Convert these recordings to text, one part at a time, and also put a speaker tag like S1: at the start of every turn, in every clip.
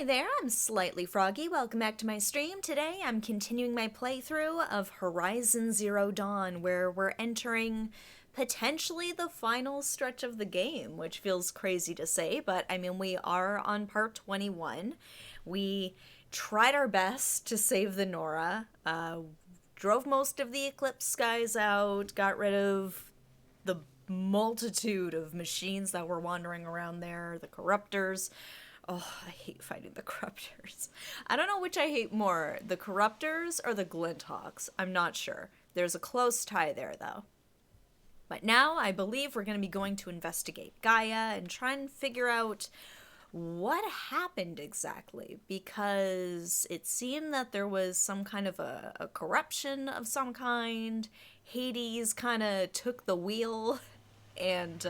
S1: Hey there, I'm Slightly Froggy. Welcome back to my stream. Today I'm continuing my playthrough of Horizon Zero Dawn, where we're entering potentially the final stretch of the game, which feels crazy to say, but I mean, we are on part 21. We tried our best to save the Nora, drove most of the Eclipse skies out, got rid of the multitude of machines that were wandering around there, the corruptors. Oh, I hate fighting the corruptors. I don't know which I hate more, the corruptors or the Glinthawks. I'm not sure. There's a close tie there, though. But now I believe we're going to be going to investigate Gaia and try and figure out what happened exactly, because it seemed that there was some kind of a corruption of some kind. Hades kind of took the wheel, and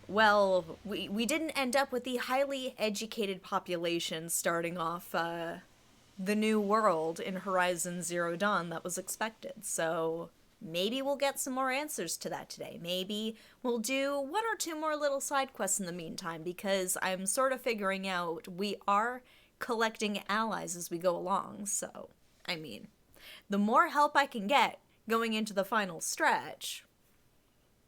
S1: well, we didn't end up with the highly educated population starting off the new world in Horizon Zero Dawn that was expected. So maybe we'll get some more answers to that today. Maybe we'll do one or two more little side quests in the meantime, because I'm sort of figuring out we are collecting allies as we go along. So, I mean, the more help I can get going into the final stretch,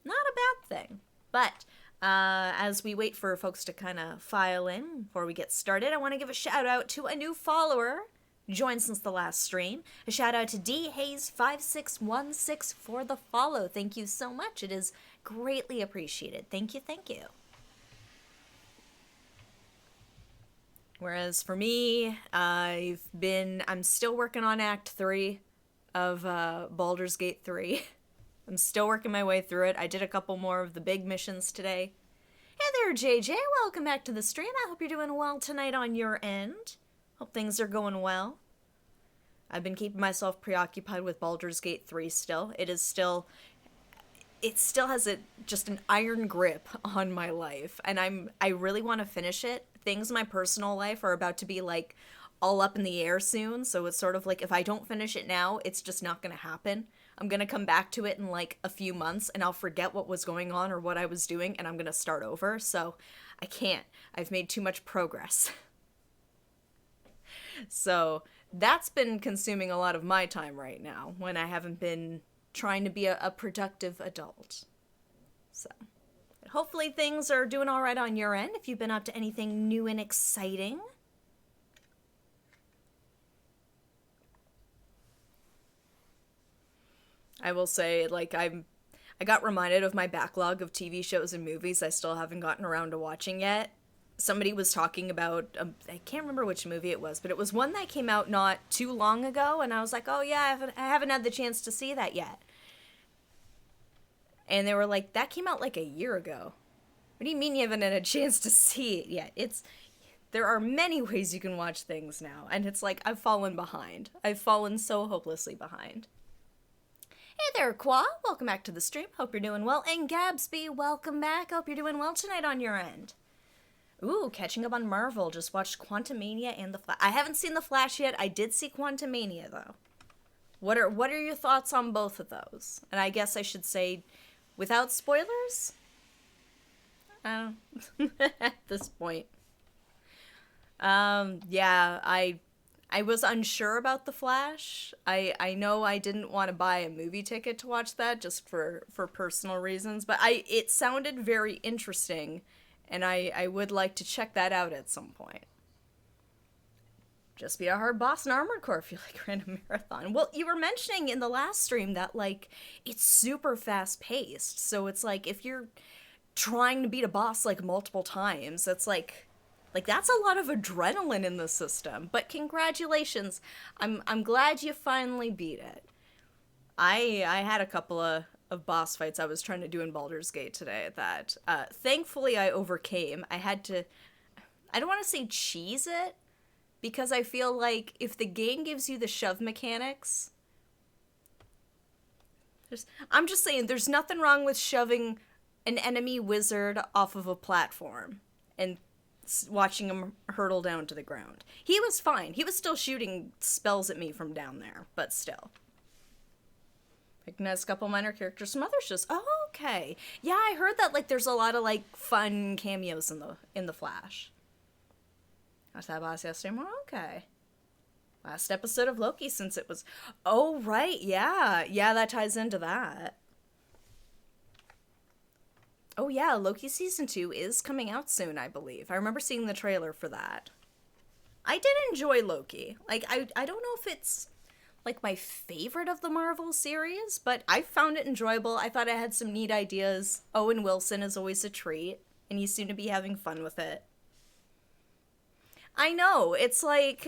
S1: not a bad thing. But as we wait for folks to kind of file in before we get started, I want to give a shout out to a new follower joined since the last stream. A shout out to DHaze5616 for the follow. Thank you so much. It is greatly appreciated. Thank you, thank you. Whereas for me, I'm still working on Act 3 of Baldur's Gate 3. I'm still working my way through it. I did a couple more of the big missions today. Hey there, JJ. Welcome back to the stream. I hope you're doing well tonight on your end. Hope things are going well. I've been keeping myself preoccupied with Baldur's Gate 3 still. It still has just an iron grip on my life, and I really want to finish it. Things in my personal life are about to be like all up in the air soon, so it's sort of like if I don't finish it now, it's just not going to happen. I'm going to come back to it in like a few months and I'll forget what was going on or what I was doing, and I'm going to start over. So I can't. I've made too much progress. So that's been consuming a lot of my time right now when I haven't been trying to be a productive adult. So hopefully things are doing all right on your end if you've been up to anything new and exciting. I will say, like, I got reminded of my backlog of TV shows and movies I still haven't gotten around to watching yet. Somebody was talking about, I can't remember which movie it was, but it was one that came out not too long ago, and I was like, oh yeah, I haven't had the chance to see that yet. And they were like, that came out like a year ago. What do you mean you haven't had a chance to see it yet? There are many ways you can watch things now, and it's like, I've fallen behind. I've fallen so hopelessly behind. Hey there, Qua. Welcome back to the stream. Hope you're doing well. And Gabsby, welcome back. Hope you're doing well tonight on your end. Ooh, catching up on Marvel. Just watched Quantumania and The Flash. I haven't seen The Flash yet. I did see Quantumania, though. What are your thoughts on both of those? And I guess I should say, without spoilers? I don't at this point. Yeah, I was unsure about The Flash. I know I didn't want to buy a movie ticket to watch that just for personal reasons, but it sounded very interesting, and I would like to check that out at some point. Just be a hard boss in Armored Core if you like ran a marathon. Well, you were mentioning in the last stream that, like, it's super fast-paced, so it's like, if you're trying to beat a boss, like, multiple times, it's like that's a lot of adrenaline in the system. But congratulations. I'm glad you finally beat it. I had a couple of boss fights I was trying to do in Baldur's Gate today that thankfully I overcame. I don't want to say cheese it, because I feel like if the game gives you the shove mechanics, I'm just saying there's nothing wrong with shoving an enemy wizard off of a platform and watching him hurtle down to the ground. He was fine. He was still shooting spells at me from down there, but still. Recognize a couple minor characters from other shows. Oh, okay. Yeah, I heard that, like, there's a lot of, like, fun cameos in the Flash. Watched that last yesterday. Okay. Last episode of Loki since it was... Oh, right, yeah. Yeah, that ties into that. Oh, yeah, Loki Season 2 is coming out soon, I believe. I remember seeing the trailer for that. I did enjoy Loki. Like, I don't know if it's, like, my favorite of the Marvel series, but I found it enjoyable. I thought it had some neat ideas. Owen Wilson is always a treat, and you seem to be having fun with it. I know, it's like...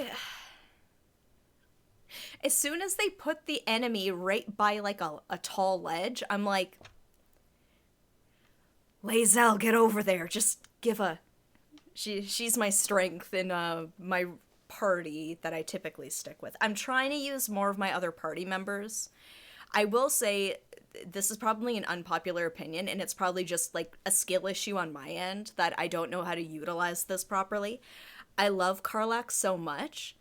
S1: As soon as they put the enemy right by, like, a tall ledge, I'm like... Lae'zel, get over there. Just give a... She's my strength in my party that I typically stick with. I'm trying to use more of my other party members. I will say, this is probably an unpopular opinion, and it's probably just, like, a skill issue on my end that I don't know how to utilize this properly. I love Karlach so much.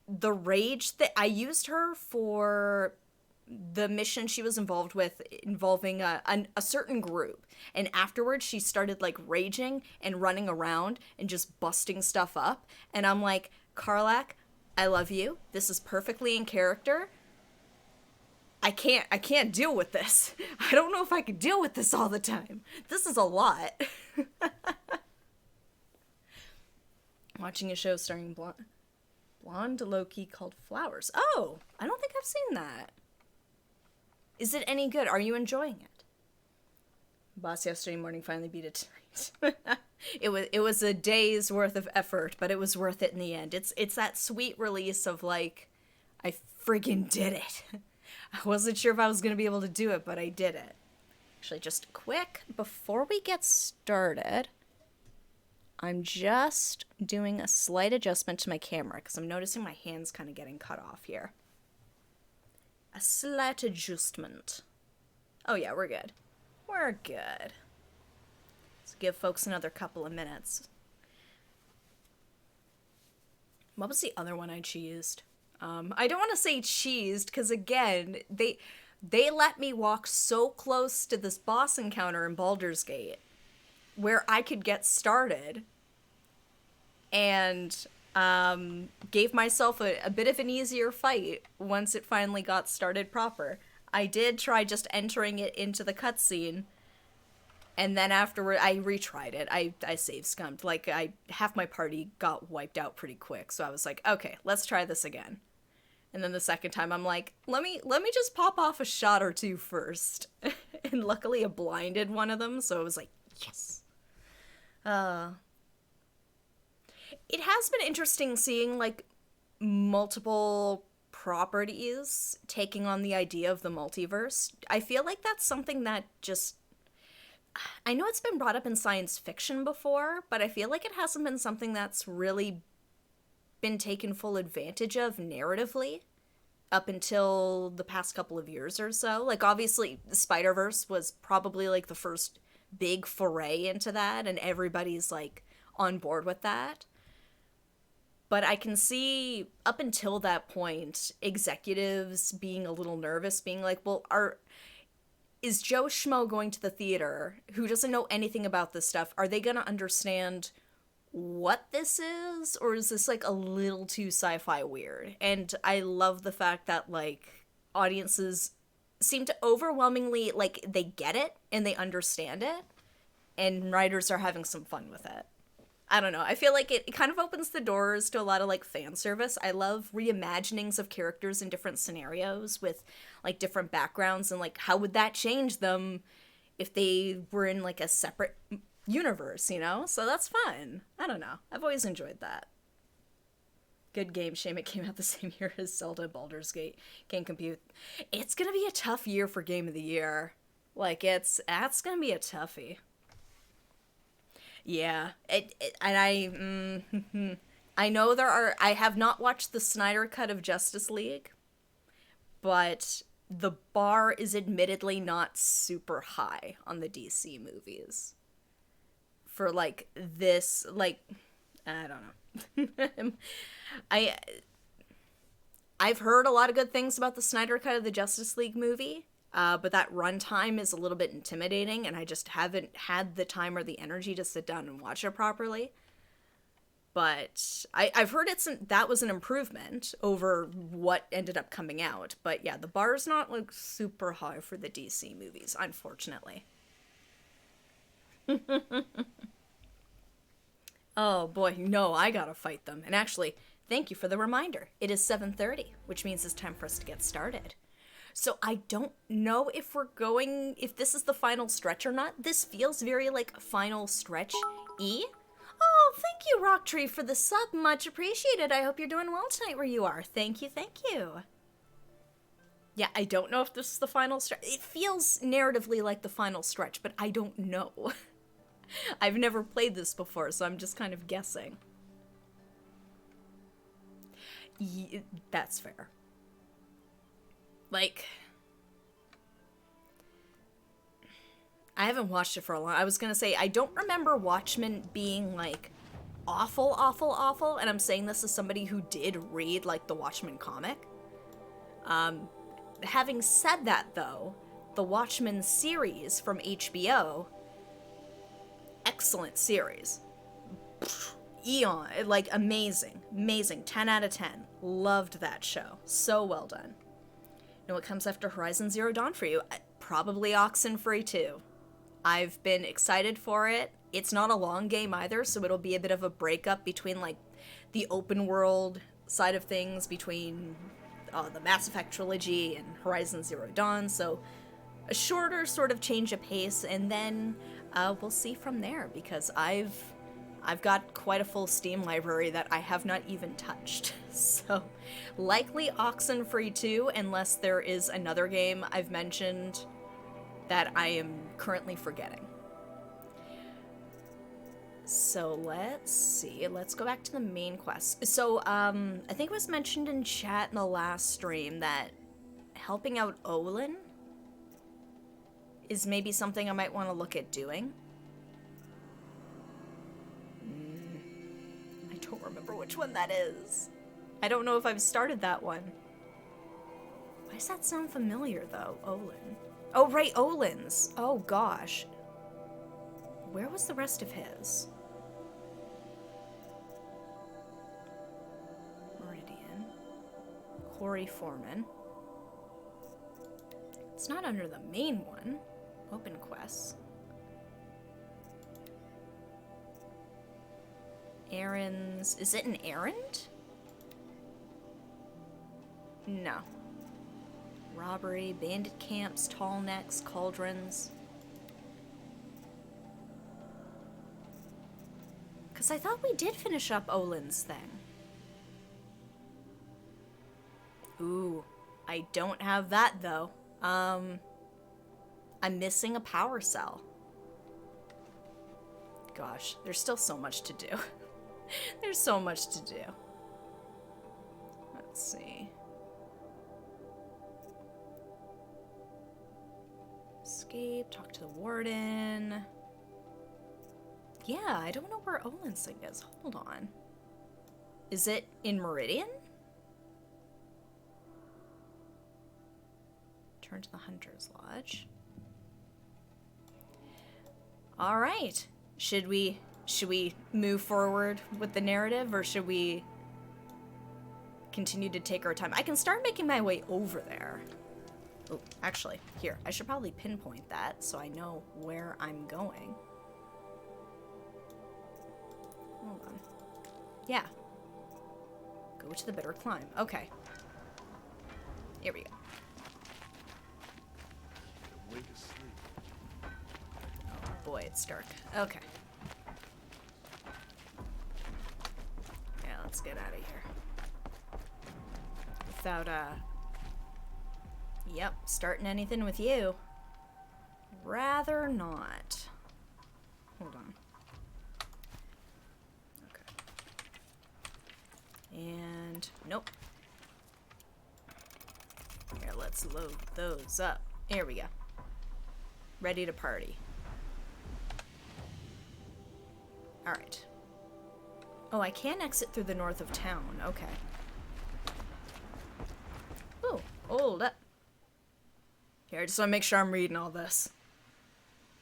S1: The rage that I used her for the mission she was involved with involving a certain group, and afterwards she started like raging and running around and just busting stuff up, and I'm like, Karlach, I love you, this is perfectly in character. I can't deal with this. I don't know if I can deal with this all the time. This is a lot. Watching a show starring blonde Loki called Flowers. Oh, I don't think I've seen that. Is it any good? Are you enjoying it? Boss yesterday morning finally beat it tonight. It was a day's worth of effort, but it was worth it in the end. It's that sweet release of like, I friggin' did it. I wasn't sure if I was gonna be able to do it, but I did it. Actually, just quick, before we get started, I'm just doing a slight adjustment to my camera because I'm noticing my hand's kind of getting cut off here. A slight adjustment. Oh yeah, we're good. We're good. Let's give folks another couple of minutes. What was the other one I cheesed? I don't want to say cheesed because again, they let me walk so close to this boss encounter in Baldur's Gate where I could get started and gave myself a bit of an easier fight once it finally got started proper. I did try just entering it into the cutscene, and then afterward I retried it. I save scummed. Like, half my party got wiped out pretty quick, so I was like, okay, let's try this again. And then the second time I'm like, let me just pop off a shot or two first. And luckily it blinded one of them, so it was like, yes. It has been interesting seeing, like, multiple properties taking on the idea of the multiverse. I feel like that's something that just... I know it's been brought up in science fiction before, but I feel like it hasn't been something that's really been taken full advantage of narratively up until the past couple of years or so. Like, obviously, the Spider-Verse was probably, like, the first big foray into that, and everybody's, like, on board with that. But I can see, up until that point, executives being a little nervous, being like, well, is Joe Schmo going to the theater, who doesn't know anything about this stuff, are they going to understand what this is? Or is this, like, a little too sci-fi weird? And I love the fact that, like, audiences seem to overwhelmingly, like, they get it, and they understand it, and writers are having some fun with it. I don't know. I feel like it kind of opens the doors to a lot of, like, fan service. I love reimaginings of characters in different scenarios with, like, different backgrounds and, like, how would that change them if they were in, like, a separate universe, you know? So that's fun. I don't know. I've always enjoyed that. Good game. Shame it came out the same year as Zelda and Baldur's Gate. Can't compute. It's gonna be a tough year for Game of the Year. Like, that's gonna be a toughie. Yeah, I know I have not watched the Snyder Cut of Justice League, but the bar is admittedly not super high on the DC movies. For, like, this, like, I don't know. I've heard a lot of good things about the Snyder Cut of the Justice League movie. But that runtime is a little bit intimidating, and I just haven't had the time or the energy to sit down and watch it properly. But I've heard that was an improvement over what ended up coming out. But yeah, the bar's not like super high for the DC movies, unfortunately. Oh boy, no, I gotta fight them. And actually, thank you for the reminder. It is 7:30, which means it's time for us to get started. So I don't know if this is the final stretch or not. This feels very like final stretch E. Oh, thank you, Rocktree, for the sub. Much appreciated. I hope you're doing well tonight where you are. Thank you, thank you. Yeah, I don't know if this is the final stretch. It feels narratively like the final stretch, but I don't know. I've never played this before, so I'm just kind of guessing. That's fair. Like, I haven't watched it for a long. I was gonna say I don't remember Watchmen being like awful, awful, awful, and I'm saying this as somebody who did read like the Watchmen comic. Having said that, though, the Watchmen series from HBO, excellent series. Eon, like amazing, 10 out of 10. Loved that show, so well done. You know what comes after Horizon Zero Dawn for you? Probably Oxenfree 2. I've been excited for it. It's not a long game either, so it'll be a bit of a breakup between like the open world side of things between the Mass Effect trilogy and Horizon Zero Dawn. So a shorter sort of change of pace, and then we'll see from there, because I've got quite a full Steam library that I have not even touched. So likely Oxenfree 2, unless there is another game I've mentioned that I am currently forgetting. So let's see. Let's go back to the main quest. So I think it was mentioned in chat in the last stream that helping out Olin is maybe something I might want to look at doing. I don't remember which one that is. I don't know if I've started that one. Why does that sound familiar, though? Olin. Oh, right, Olin's. Oh, gosh. Where was the rest of his? Meridian. Corey Foreman. It's not under the main one. Open quests. Errands. Is it an errand? No. Robbery, bandit camps, tall necks, cauldrons. Because I thought we did finish up Olin's thing. Ooh, I don't have that though. I'm missing a power cell. Gosh, there's still so much to do. There's so much to do. Let's see. Escape, talk to the warden. Yeah, I don't know where Olin's thing is. Hold on. Is it in Meridian? Turn to the Hunter's Lodge. All right. Should we move forward with the narrative, or should we continue to take our time? I can start making my way over there. Oh, actually, here. I should probably pinpoint that so I know where I'm going. Hold on. Yeah. Go to the Bitter Climb. Okay. Here we go. Oh boy, it's dark. Okay. Yeah, let's get out of here. Without, Yep, starting anything with you. Rather not. Hold on. Okay. And, nope. Here, let's load those up. Here we go. Ready to party. Alright. Oh, I can exit through the north of town. Okay. Oh, hold up. Here, I just want to make sure I'm reading all this.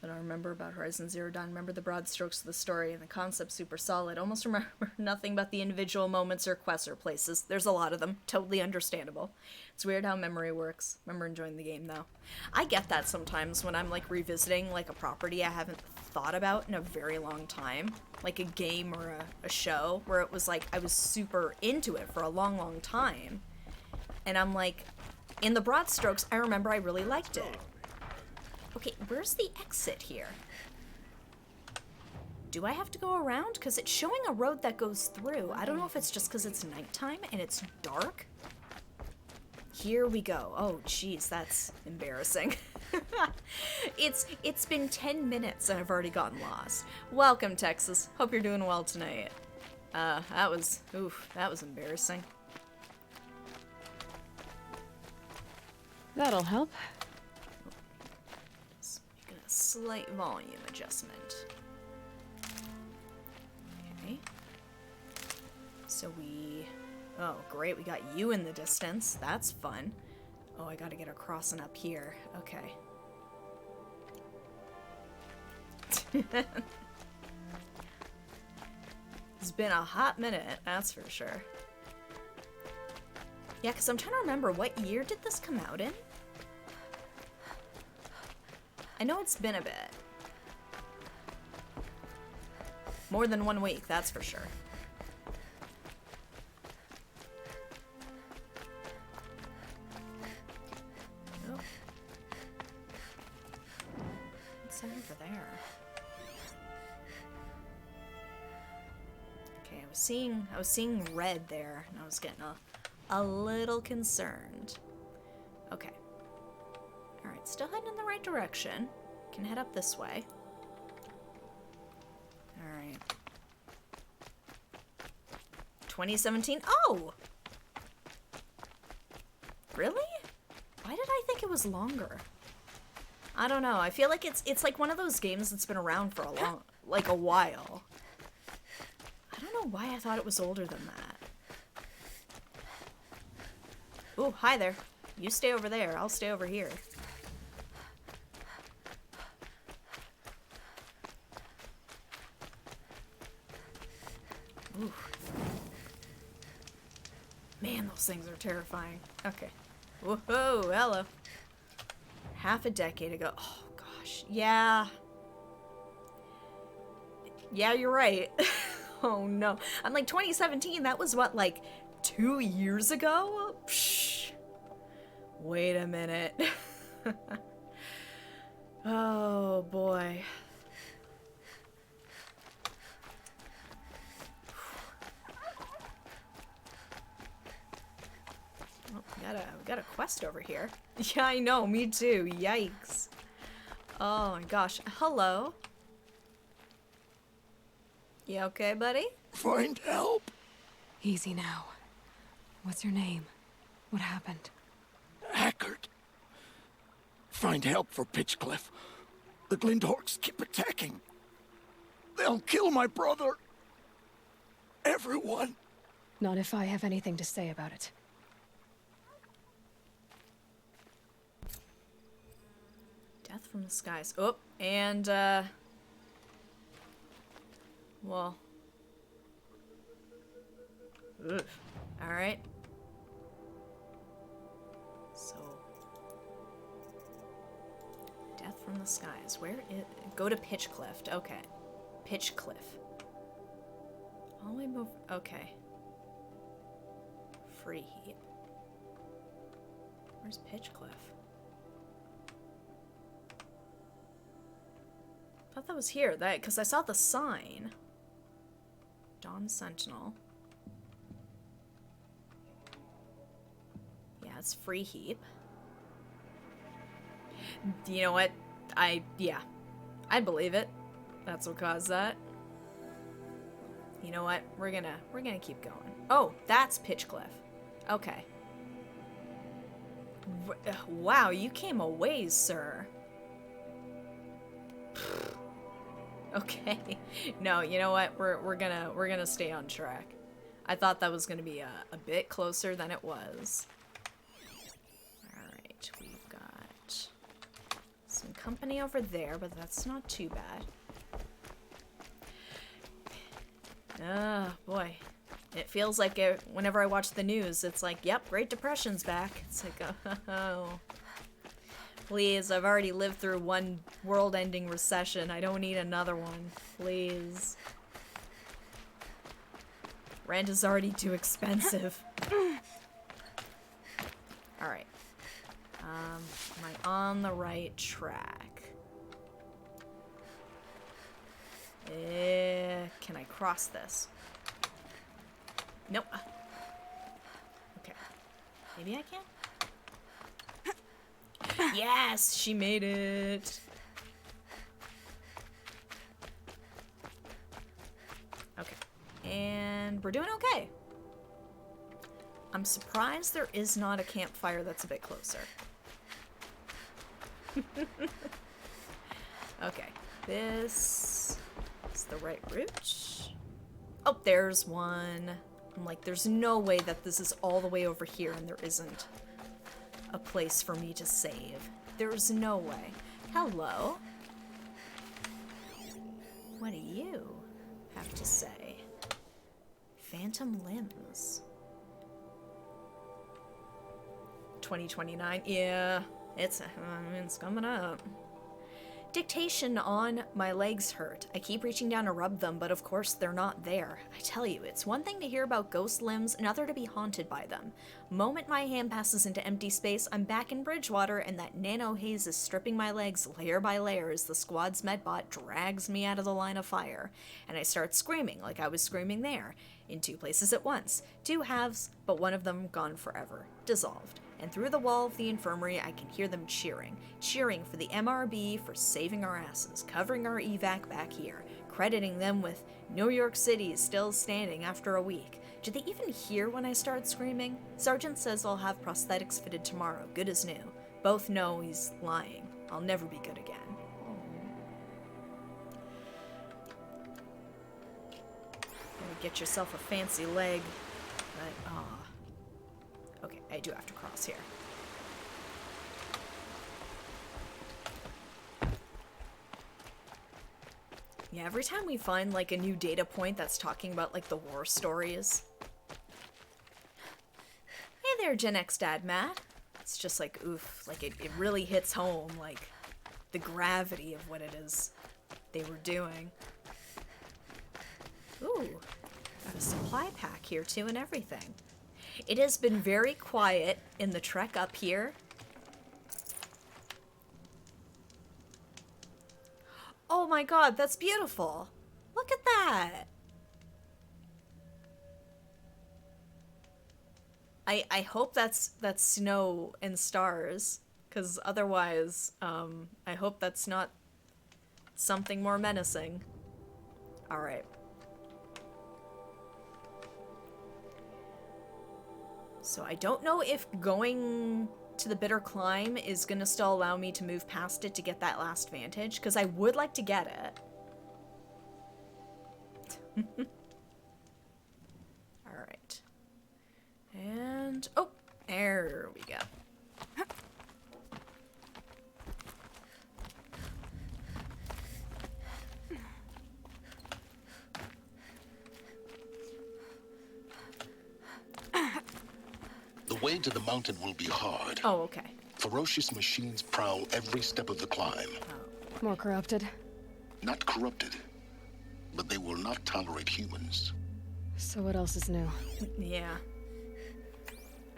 S1: that I remember about Horizon Zero Dawn. Remember the broad strokes of the story and the concept super solid. Almost remember nothing but the individual moments or quests or places. There's a lot of them. Totally understandable. It's weird how memory works. Remember enjoying the game though. I get that sometimes when I'm like revisiting like a property I haven't thought about in a very long time. Like a game or a show where it was like I was super into it for a long, long time. And I'm like, in the broad strokes, I remember I really liked it. Okay, where's the exit here? Do I have to go around? Because it's showing a road that goes through. I don't know if it's just because it's nighttime and it's dark. Here we go. Oh, jeez, that's embarrassing. It's been 10 minutes and I've already gotten lost. Welcome, Texas. Hope you're doing well tonight. That was embarrassing.
S2: That'll help.
S1: Just making a slight volume adjustment. Okay. So oh, great, we got you in the distance. That's fun. Oh, I gotta get across and up here. Okay. It's been a hot minute, that's for sure. Yeah, because I'm trying to remember, what year did this come out in? I know it's been a bit. More than 1 week, that's for sure. Oh. What's that over there? Okay, I was seeing red there, and I was getting a little concerned. Okay. Alright, still heading in the right direction. Can head up this way. Alright. 2017. Oh! Really? Why did I think it was longer? I don't know. I feel like it's like one of those games that's been around for a while. I don't know why I thought it was older than that. Ooh, hi there. You stay over there. I'll stay over here. Ooh. Man, those things are terrifying. Okay. Whoa, hello. Half a decade ago. Oh, gosh. Yeah. Yeah, you're right. Oh, no. I'm like, 2017, that was what, like, 2 years ago? Psh. Wait a minute. Oh, boy. Oh, we got a quest over here. Yeah, I know, me too. Yikes. Oh my gosh. Hello. You okay, buddy?
S3: Find help.
S2: Easy now. What's your name? What happened?
S3: Hackard. Find help for Pitchcliff. The Glindorks keep attacking. They'll kill my brother. Everyone.
S2: Not if I have anything to say about it.
S1: Death from the skies. Oh, and, well. Ugh. Alright. So. Death from the skies. Where is... Go to Pitchcliff. Okay. Pitchcliff. All the way move... Okay. Free heap. Where's Pitchcliff? I thought that was here, because I saw the sign. Dawn Sentinel. Yeah, it's free heap. You know what? Yeah. I believe it. That's what caused that. You know what? We're gonna keep going. Oh, that's Pitchcliff. Okay. Wow, you came a ways, sir. Okay. No, you know what? We're gonna stay on track. I thought that was gonna be a bit closer than it was. Alright, we've got some company over there, but that's not too bad. Oh, boy. It feels like whenever I watch the news, it's like, yep, Great Depression's back. It's like, oh. Please, I've already lived through one world-ending recession. I don't need another one. Please. Rent is already too expensive. Alright. Am I on the right track? Can I cross this? Nope. Okay. Maybe I can? Yes! She made it! Okay. And we're doing okay. I'm surprised there is not a campfire that's a bit closer. Okay. This is the right route. Oh, there's one. I'm like, there's no way that this is all the way over here and there isn't a place for me to save. There's no way. Hello. What do you have to say? Phantom Limbs. 2029. Yeah, it's coming up. Dictation on. My legs hurt. I keep reaching down to rub them, but of course they're not there. I tell you, it's one thing to hear about ghost limbs, another to be haunted by them. Moment my hand passes into empty space, I'm back in Bridgewater, and that nano haze is stripping my legs layer by layer as the squad's medbot drags me out of the line of fire. And I start screaming like I was screaming there, in two places at once. Two halves, but one of them gone forever. Dissolved. And through the wall of the infirmary, I can hear them cheering. Cheering for the MRB for saving our asses, covering our evac back here, crediting them with New York City still standing after a week. Did they even hear when I started screaming? Sergeant says I'll have prosthetics fitted tomorrow, good as new. Both know he's lying. I'll never be good again. Get yourself a fancy leg. But, okay, I do have to cross here. Yeah, every time we find, like, a new data point that's talking about, like, the war stories. Hey there, Gen X Dad Matt. It's just like, oof, like, it really hits home, like, the gravity of what it is they were doing. Ooh. Got a supply pack here too and everything. It has been very quiet in the trek up here. Oh my god, that's beautiful. Look at that. I hope that's snow and stars, because otherwise, I hope that's not something more menacing. Alright. So I don't know if going to the Bitter Climb is gonna still allow me to move past it to get that last vantage, because I would like to get it. Alright. And, oh, there we go.
S4: The way to the mountain will be hard.
S1: Oh, okay.
S4: Ferocious machines prowl every step of the climb.
S2: More corrupted.
S4: Not corrupted, but they will not tolerate humans.
S2: So what else is new?
S1: Yeah.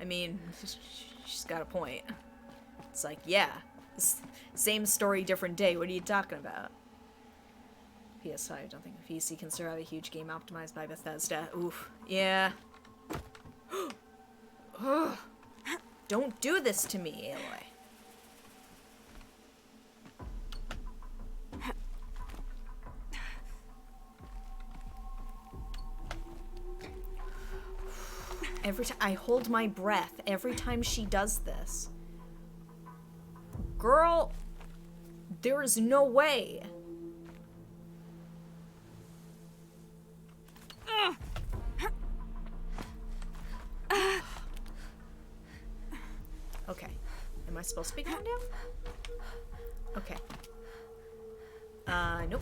S1: I mean, she's got a point. It's like, yeah, same story, different day. What are you talking about? PS5, I don't think the PC can survive a huge game optimized by Bethesda. Oof. Yeah. Don't do this to me, Aloy. Every time I hold my breath every time she does this. Girl, there is no way. Okay. Am I supposed to be going down? Okay. Nope.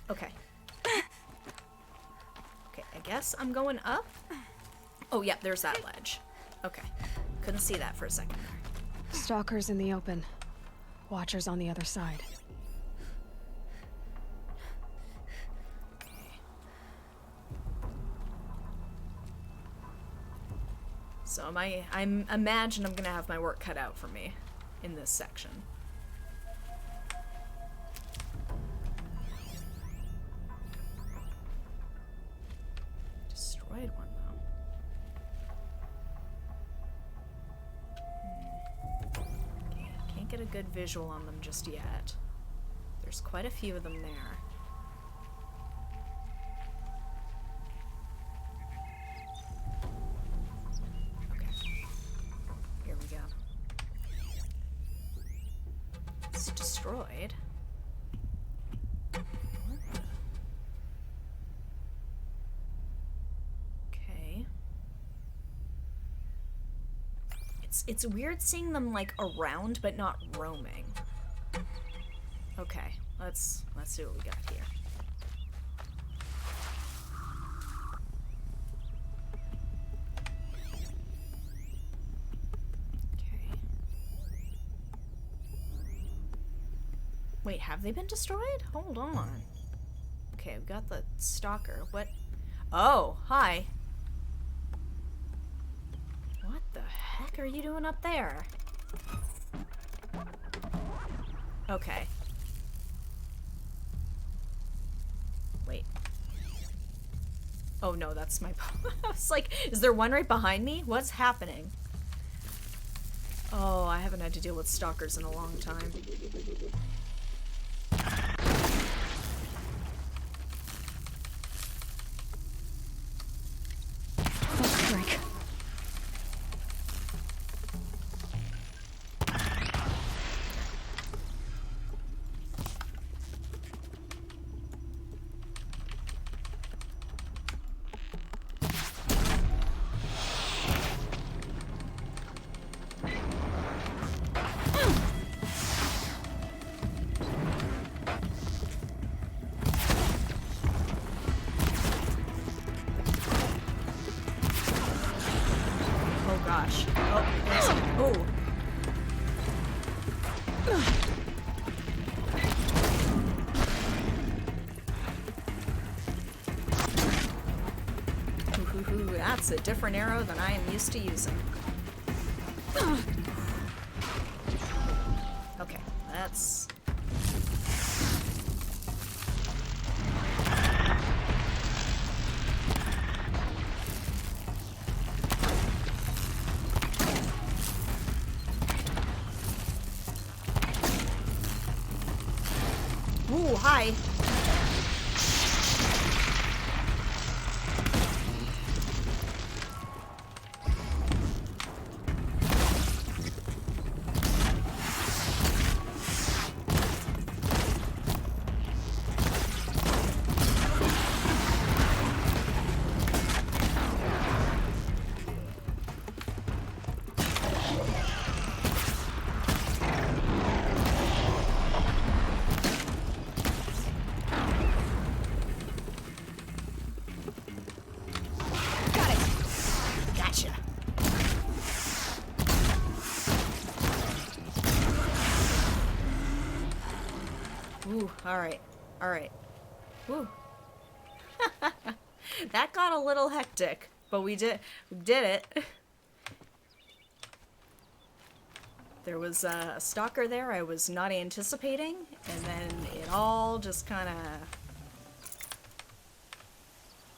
S1: Okay. Okay, I guess I'm going up. Oh, yeah, there's that ledge. Okay. Couldn't see that for a second there.
S2: Stalkers in the open. Watchers on the other side.
S1: So I'm imagine I'm gonna have my work cut out for me in this section. Destroyed one though. Can't get a good visual on them just yet. There's quite a few of them there. Destroyed. Okay. It's weird seeing them like around but not roaming. Okay, let's see what we got here. Wait, have they been destroyed? Hold on. Okay, we've got the stalker. What? Oh, hi. What the heck are you doing up there? Okay. Wait. Oh no, that's my... I was like, is there one right behind me? What's happening? Oh, I haven't had to deal with stalkers in a long time.
S2: Drink.
S1: Gosh. Oh, there's... Oh. Ooh, that's a different arrow than I am used to using. Okay, that's... Ooh, hi. Ooh, alright. Alright. Ooh. That got a little hectic, but we did it. There was a stalker there I was not anticipating, and then it all just kind of...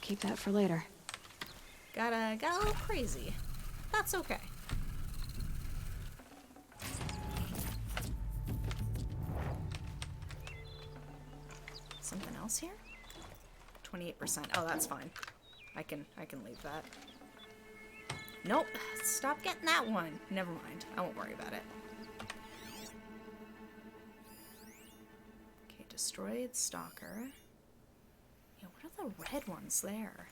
S2: Keep that for later.
S1: Got a little crazy. That's okay. Something else here? 28%. Oh, that's fine. I can leave that. Nope. Stop getting that one. Never mind. I won't worry about it. Okay, destroyed stalker. Yeah, what are the red ones there?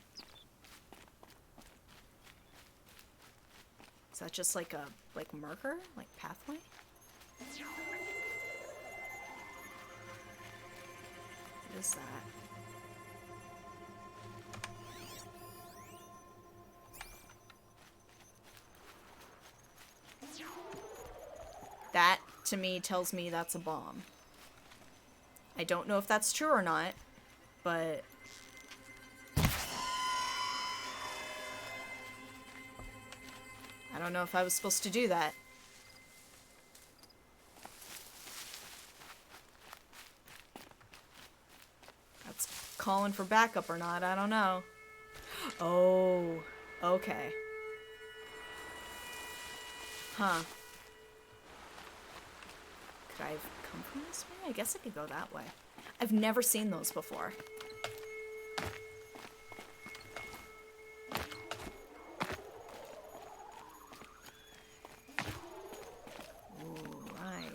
S1: Is that just like a, marker? Like pathway? What is that? That, to me, tells me that's a bomb. I don't know if that's true or not, but... I don't know if I was supposed to do that. That's calling for backup or not, I don't know. Oh, okay. Huh. Could I have come from this way? I guess I could go that way. I've never seen those before. Ooh, right.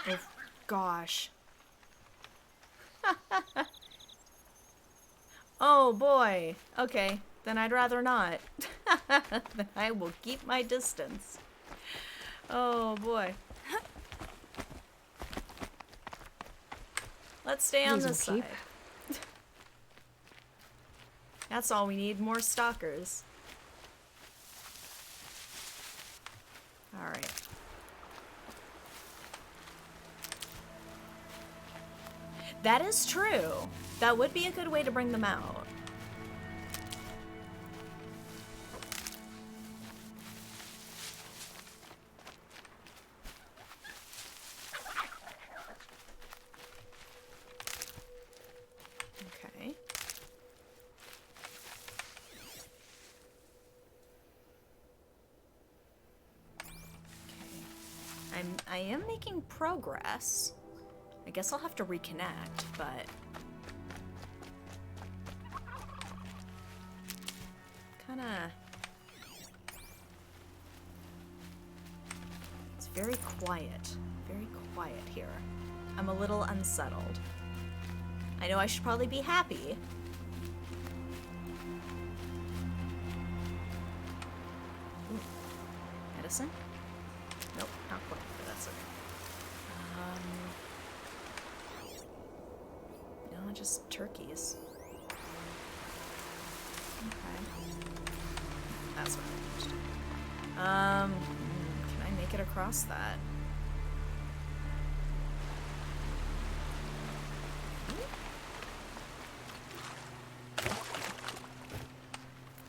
S1: Oh, gosh. Oh, boy. Okay. Then I'd rather not. Then I will keep my distance. Oh boy. Let's stay on
S2: These will
S1: this side.
S2: keep.
S1: That's all we need, more stalkers. Alright. That is true. That would be a good way to bring them out. Okay. I am making progress. I guess I'll have to reconnect, but kinda, it's very quiet here. I'm a little unsettled. I know I should probably be happy. Ooh. Medicine? Nope, not quite, but that's okay. No, just turkeys. Okay. That's what I understood. Can I make it across that?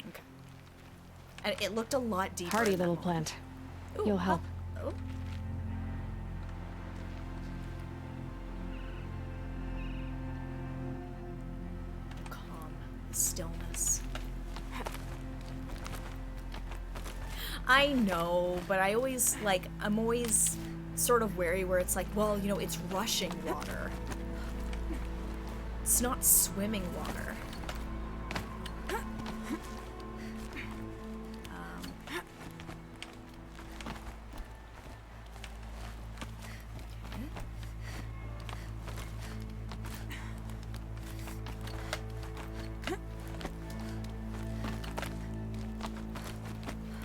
S1: Okay. And it looked a lot deeper.
S2: Hardy
S1: in that
S2: little
S1: hole.
S2: plant.
S1: Ooh,
S2: You'll help.
S1: Oh. Calm. Stillness. I know, but I always, I'm always sort of wary where it's like, well, you know, it's rushing water. It's not swimming water.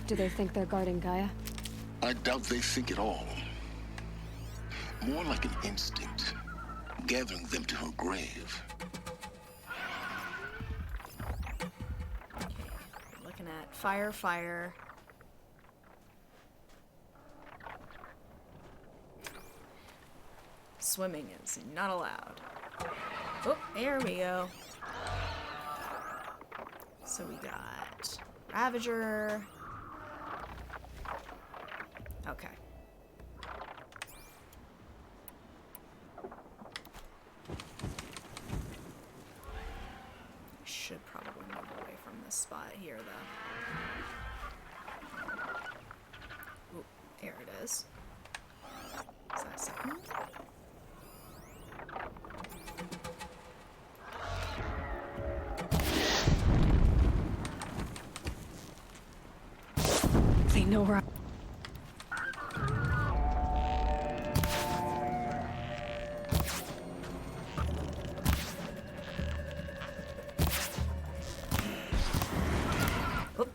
S2: Do they think they're guarding Gaia?
S4: I doubt they think at all. More like an instinct, gathering them to her grave.
S1: Okay, looking at fire, fire. Swimming is not allowed. Oh, there we go. So we got Ravager. Okay. Should probably move away from this spot here, though. Ooh, there it is. Is that a second?
S2: They know where.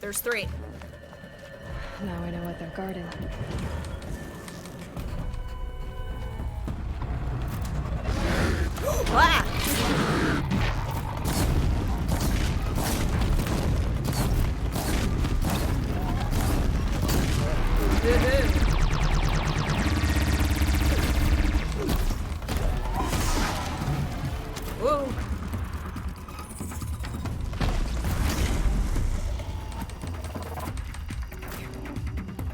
S1: There's 3.
S2: Now I know what they're guarding.
S1: Ah! Whoa.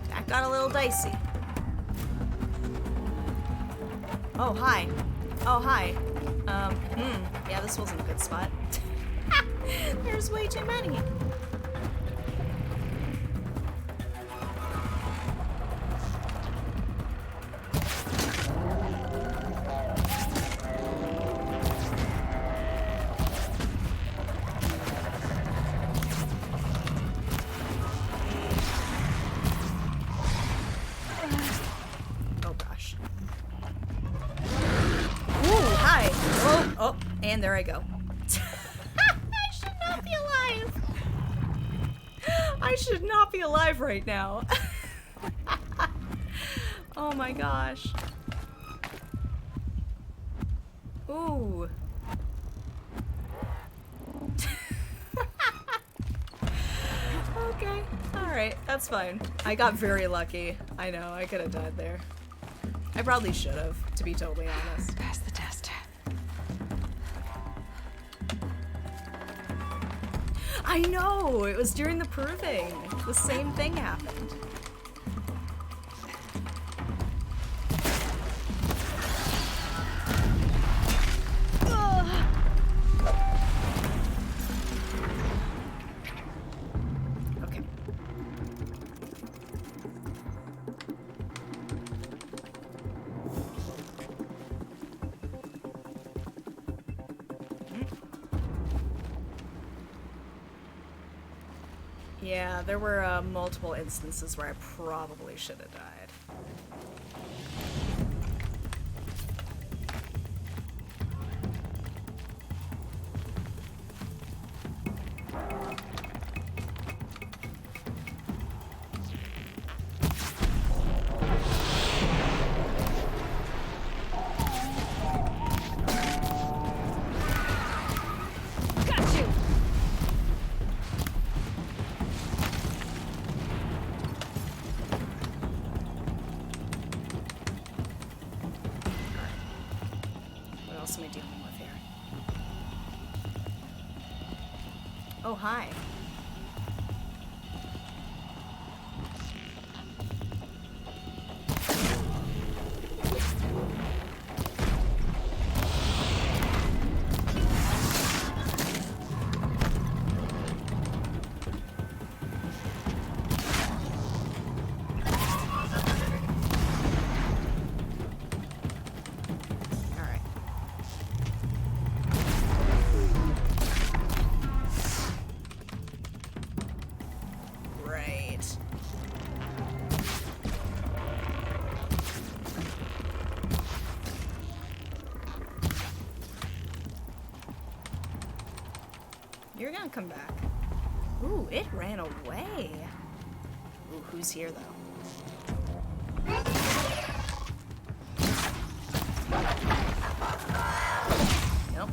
S1: That got a little dicey. Oh, hi. Oh, hi. Yeah, this wasn't a good spot. There's way too many. Oh gosh. Ooh, hi. Oh, oh, and there I go. I should not be alive. I should not be alive right now. Oh my gosh. Ooh. Okay. Alright, that's fine. I got very lucky. I know, I could have died there. I probably should have, to be totally honest.
S2: Pass the test.
S1: I know! It was during the proving. The same thing happened. Ugh. Okay. Yeah, there were multiple instances where I probably should have died.
S2: Got you!
S1: What else am I dealing with here? Oh, hi. All right. Right. You're gonna come back. Ooh, it ran away. Ooh, who's here though? Nope.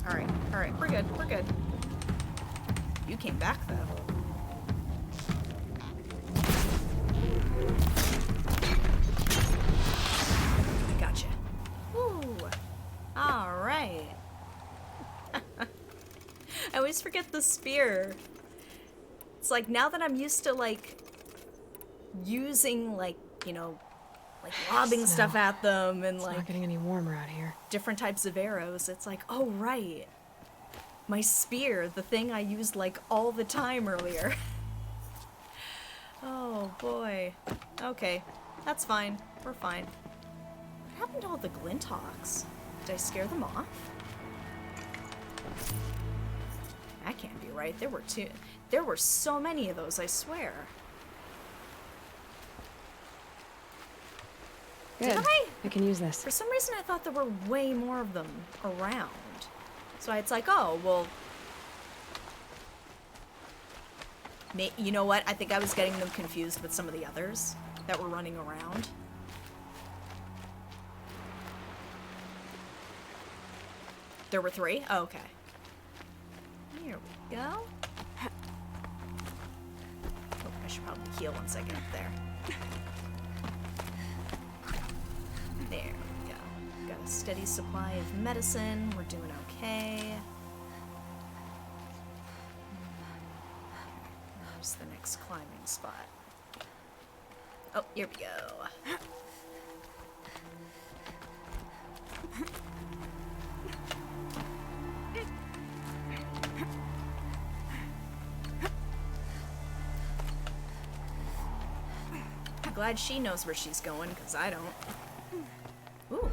S1: Alright, we're good, we're good. You came back though. Gotcha. Ooh. Alright. I always forget the spear. It's like now that I'm used to like using like, you know, like lobbing stuff at them and
S2: It's
S1: like
S2: not getting any warmer out here.
S1: different types of arrows, it's like, oh right. My spear, the thing I used like all the time earlier. Oh boy. Okay, that's fine. We're fine. What happened to all the Glinthawks? Did I scare them off? That can't be right. There were two. There were so many of those, I swear.
S2: Good.
S1: Did I?
S2: I can use this.
S1: For some reason, I thought there were way more of them around. So it's like, oh, well, You know what? I think I was getting them confused with some of the others that were running around. There were 3? Oh, okay. Here we go. Oh, I should probably heal once I get up there. There we go. Got a steady supply of medicine. We're doing okay. Where's the next climbing spot? Oh, here we go. I'm glad she knows where she's going, because I don't. Ooh.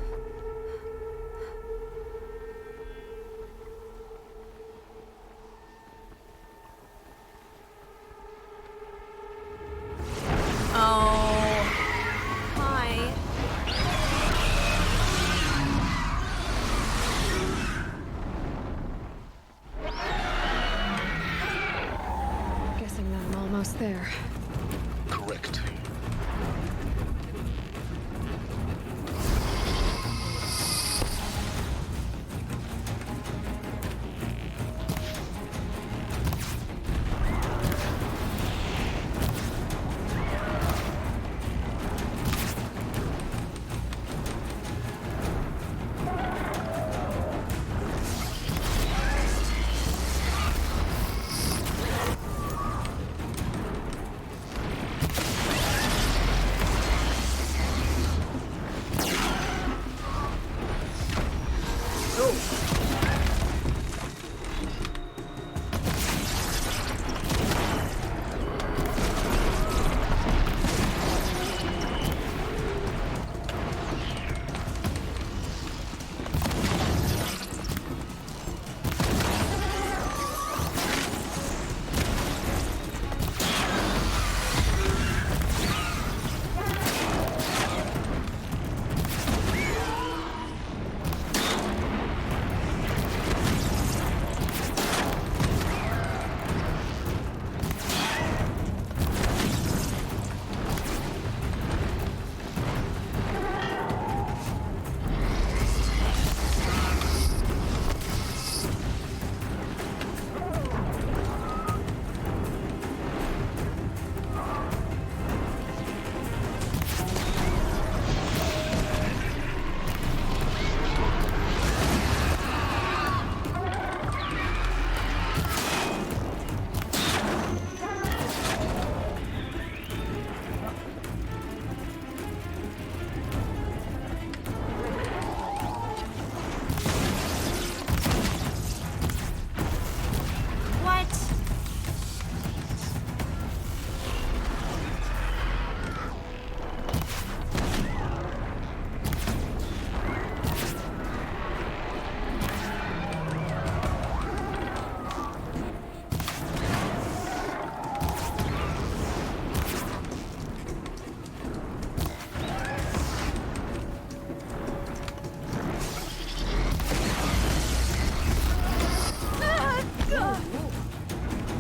S1: Oh. Hi.
S2: Guessing that I'm almost there.
S4: Correct.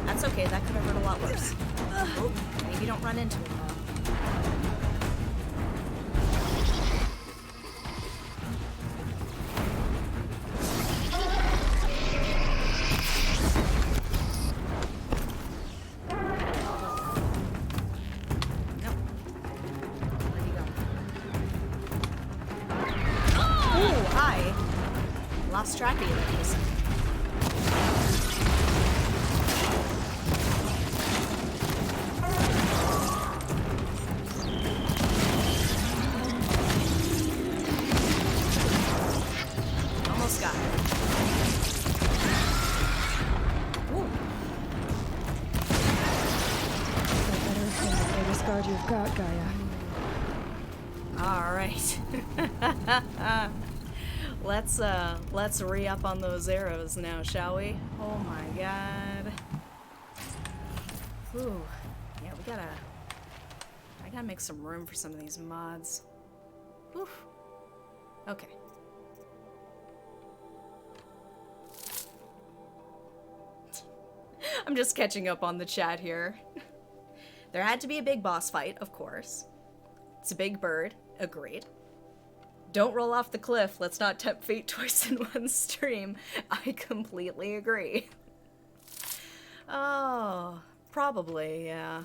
S1: That's okay, that could have hurt a lot worse. Oh, maybe don't run into him. Nope. Where'd he go? Ooh, hi. Lost track of you there for a second. Almost got it. Ooh.
S2: Better than the biggest guard you've got, Gaia.
S1: All right. Let's re-up on those arrows now, shall we? Oh my god. Ooh. Yeah, I gotta make some room for some of these mods. Oof. Okay. I'm just catching up on the chat here. There had to be a big boss fight, of course. It's a big bird. Agreed. Don't roll off the cliff. Let's not tempt fate twice in one stream. I completely agree. Oh, probably, yeah.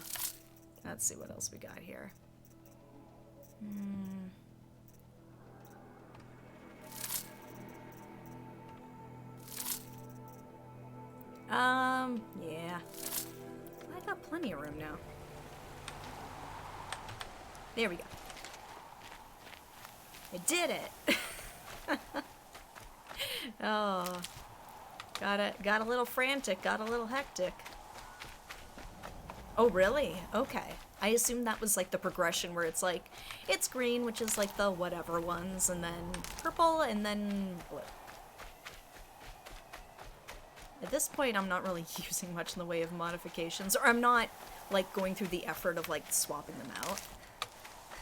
S1: Let's see what else we got here. Yeah. I got plenty of room now. There we go. I did it! Oh. Got a little frantic, got a little hectic. Oh, really? Okay. I assumed that was like the progression where it's like, it's green, which is like the whatever ones, and then purple, and then blue. At this point, I'm not really using much in the way of modifications, or I'm not, like, going through the effort of, like, swapping them out.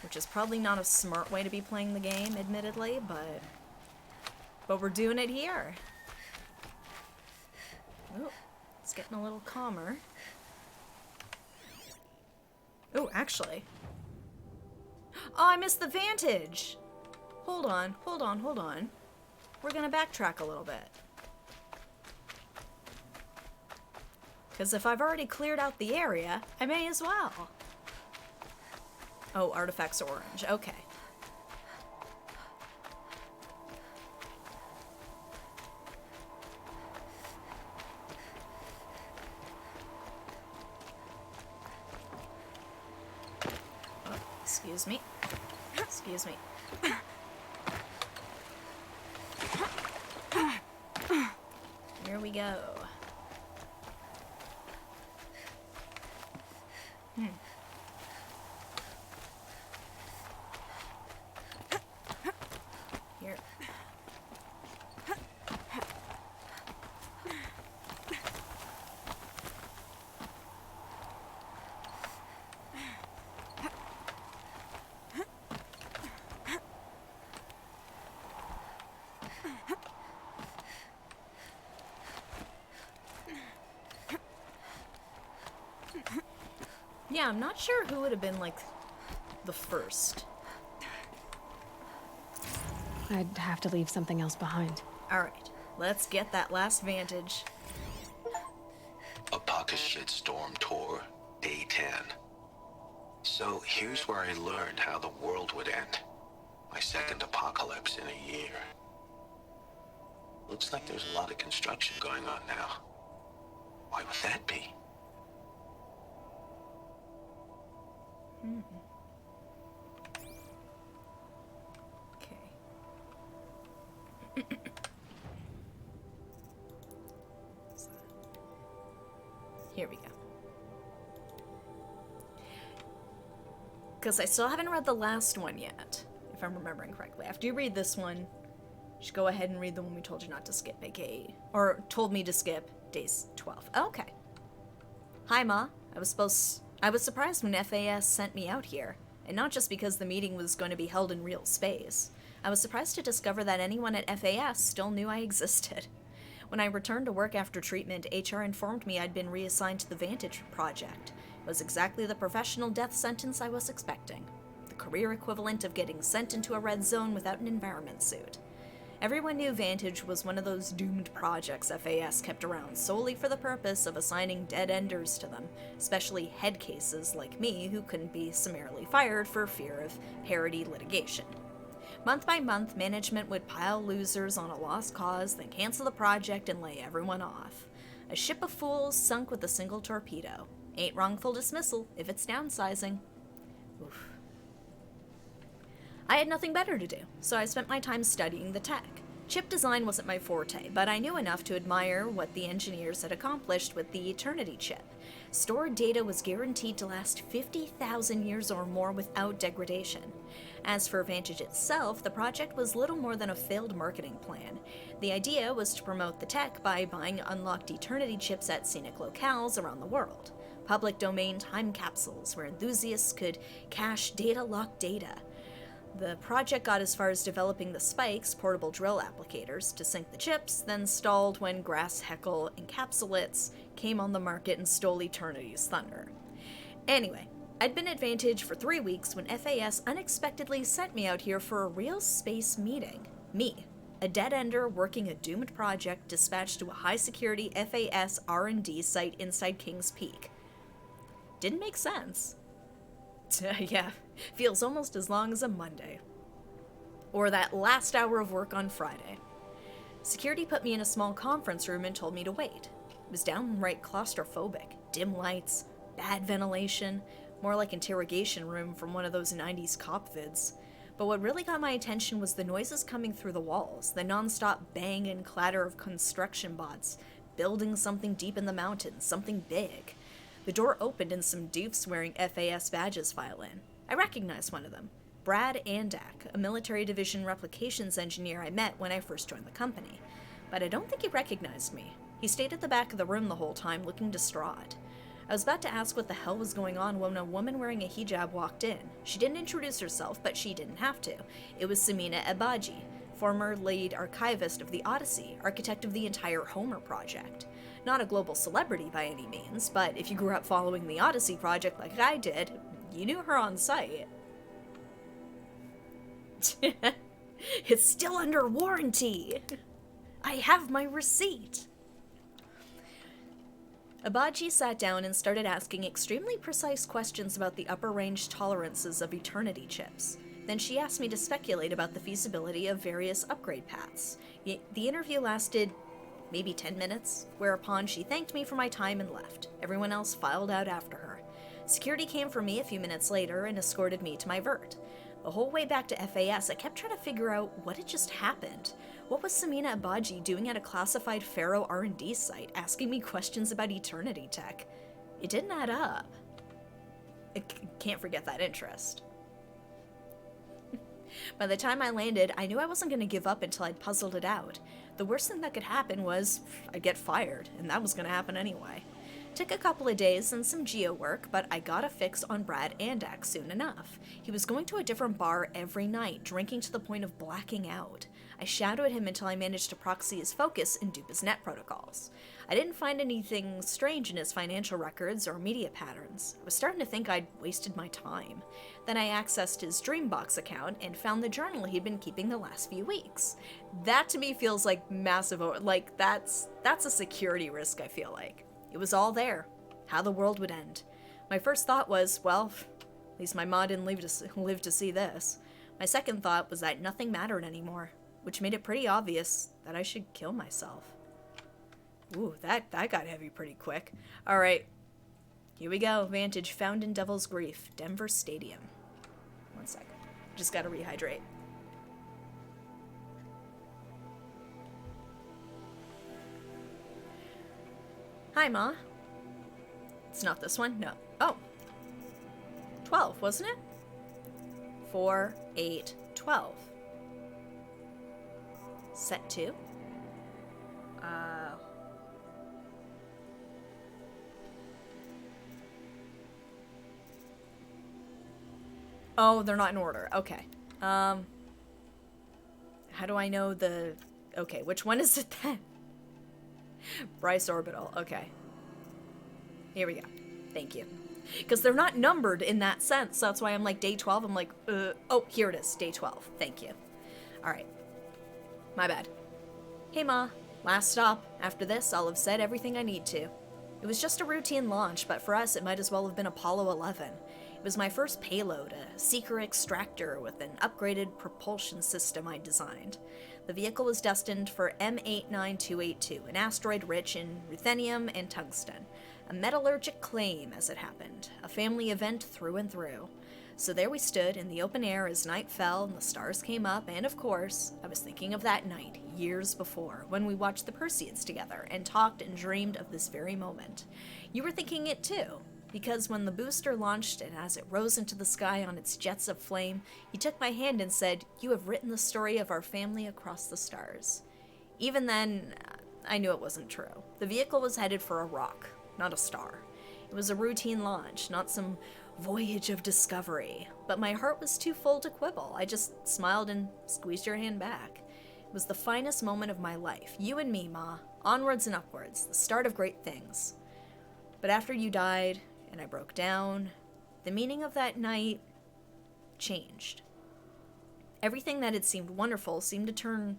S1: Which is probably not a smart way to be playing the game, admittedly, but we're doing it here. Oh, it's getting a little calmer. Oh, actually. Oh, I missed the vantage! Hold on. We're gonna backtrack a little bit. Because if I've already cleared out the area, I may as well. Oh, artifacts are orange. Okay. Oh, excuse me. Excuse me. Here we go. Here. Yeah, I'm not sure who would have been, like, the first.
S2: I'd have to leave something else behind.
S1: Alright, let's get that last vantage.
S4: Apakashit Storm Tour, Day 10. So here's where I learned how the world would end. My second apocalypse in a year. Looks like there's a lot of construction going on now. Why would that be?
S1: Okay. Here we go. Because I still haven't read the last one yet, if I'm remembering correctly. After you read this one, you should go ahead and read the one we told you not to skip, aka, or told me to skip, days 12. Okay. Hi, Ma. I was surprised when FAS sent me out here, and not just because the meeting was going to be held in real space. I was surprised to discover that anyone at FAS still knew I existed. When I returned to work after treatment, HR informed me I'd been reassigned to the Vantage Project. It was exactly the professional death sentence I was expecting. The career equivalent of getting sent into a red zone without an environment suit. Everyone knew Vantage was one of those doomed projects FAS kept around solely for the purpose of assigning dead-enders to them, especially head cases like me who couldn't be summarily fired for fear of parody litigation. Month by month, management would pile losers on a lost cause, then cancel the project and lay everyone off. A ship of fools sunk with a single torpedo. Ain't wrongful dismissal if it's downsizing. Oof. I had nothing better to do, so I spent my time studying the tech. Chip design wasn't my forte, but I knew enough to admire what the engineers had accomplished with the Eternity chip. Stored data was guaranteed to last 50,000 years or more without degradation. As for Vantage itself, the project was little more than a failed marketing plan. The idea was to promote the tech by buying unlocked Eternity chips at scenic locales around the world. Public domain time capsules where enthusiasts could cache data-locked data. The project got as far as developing the spikes, portable drill applicators, to sink the chips, then stalled when Grass Heckle encapsulates came on the market and stole Eternity's thunder. Anyway, I'd been at Vantage for 3 weeks when FAS unexpectedly sent me out here for a real space meeting. Me, a dead-ender working a doomed project dispatched to a high-security FAS R&D site inside King's Peak. Didn't make sense. Yeah, feels almost as long as a Monday. Or that last hour of work on Friday. Security put me in a small conference room and told me to wait. It was downright claustrophobic. Dim lights, bad ventilation, more like interrogation room from one of those 90s cop vids. But what really got my attention was the noises coming through the walls, the non-stop bang and clatter of construction bots, building something deep in the mountains, something big. The door opened and some doofs wearing FAS badges file in. I recognized one of them, Brad Andak, a military division replications engineer I met when I first joined the company. But I don't think he recognized me. He stayed at the back of the room the whole time, looking distraught. I was about to ask what the hell was going on when a woman wearing a hijab walked in. She didn't introduce herself, but she didn't have to. It was Samina Abaji, former lead archivist of the Odyssey, architect of the entire Homer project. Not a global celebrity by any means, but if you grew up following the Odyssey project like I did, you knew her on sight. It's still under warranty! I have my receipt! Abaji sat down and started asking extremely precise questions about the upper range tolerances of Eternity chips. Then she asked me to speculate about the feasibility of various upgrade paths. The interview lasted maybe 10 minutes, whereupon she thanked me for my time and left. Everyone else filed out after her. Security came for me a few minutes later and escorted me to my vert. The whole way back to FAS, I kept trying to figure out what had just happened. What was Samina Abaji doing at a classified Pharaoh R&D site, asking me questions about Eternity tech? It didn't add up. I can't forget that interest. By the time I landed, I knew I wasn't going to give up until I'd puzzled it out. The worst thing that could happen was I'd get fired, and that was going to happen anyway. Took a couple of days and some geo work, but I got a fix on Brad Andak soon enough. He was going to a different bar every night, drinking to the point of blacking out. I shadowed him until I managed to proxy his focus and dupe his net protocols. I didn't find anything strange in his financial records or media patterns. I was starting to think I'd wasted my time. Then I accessed his Dreambox account and found the journal he'd been keeping the last few weeks. That to me feels like massive, like that's a security risk, I feel like. It was all there. How the world would end. My first thought was, well, at least my ma didn't live to see this. My second thought was that nothing mattered anymore, which made it pretty obvious that I should kill myself. Ooh, that got heavy pretty quick. Alright, here we go. Vantage found in Devil's Grief, Denver Stadium. 1 second. Just gotta rehydrate. Hi, Ma. It's not this one? No. Oh. 12, wasn't it? 4, 8, 12. Set 2? Oh, they're not in order. Okay. How do I know the... Okay, which one is it then? Bryce Orbital. Okay. Here we go. Thank you. Because they're not numbered in that sense. So that's why I'm like, day 12. I'm like, oh, here it is. Day 12. Thank you. Alright. My bad. Hey, Ma. Last stop. After this, I'll have said everything I need to. It was just a routine launch, but for us, it might as well have been Apollo 11. It was my first payload, a seeker extractor with an upgraded propulsion system I designed. The vehicle was destined for M89282, an asteroid rich in ruthenium and tungsten. A metallurgic claim, as it happened. A family event through and through. So there we stood in the open air as night fell and the stars came up, and of course, I was thinking of that night, years before, when we watched the Perseids together and talked and dreamed of this very moment. You were thinking it too. Because when the booster launched and as it rose into the sky on its jets of flame, he took my hand and said, "You have written the story of our family across the stars." Even then, I knew it wasn't true. The vehicle was headed for a rock, not a star. It was a routine launch, not some voyage of discovery, but my heart was too full to quibble. I just smiled and squeezed your hand back. It was the finest moment of my life. You and me, Ma. Onwards and upwards, the start of great things. But after you died, and I broke down, the meaning of that night changed. Everything that had seemed wonderful seemed to turn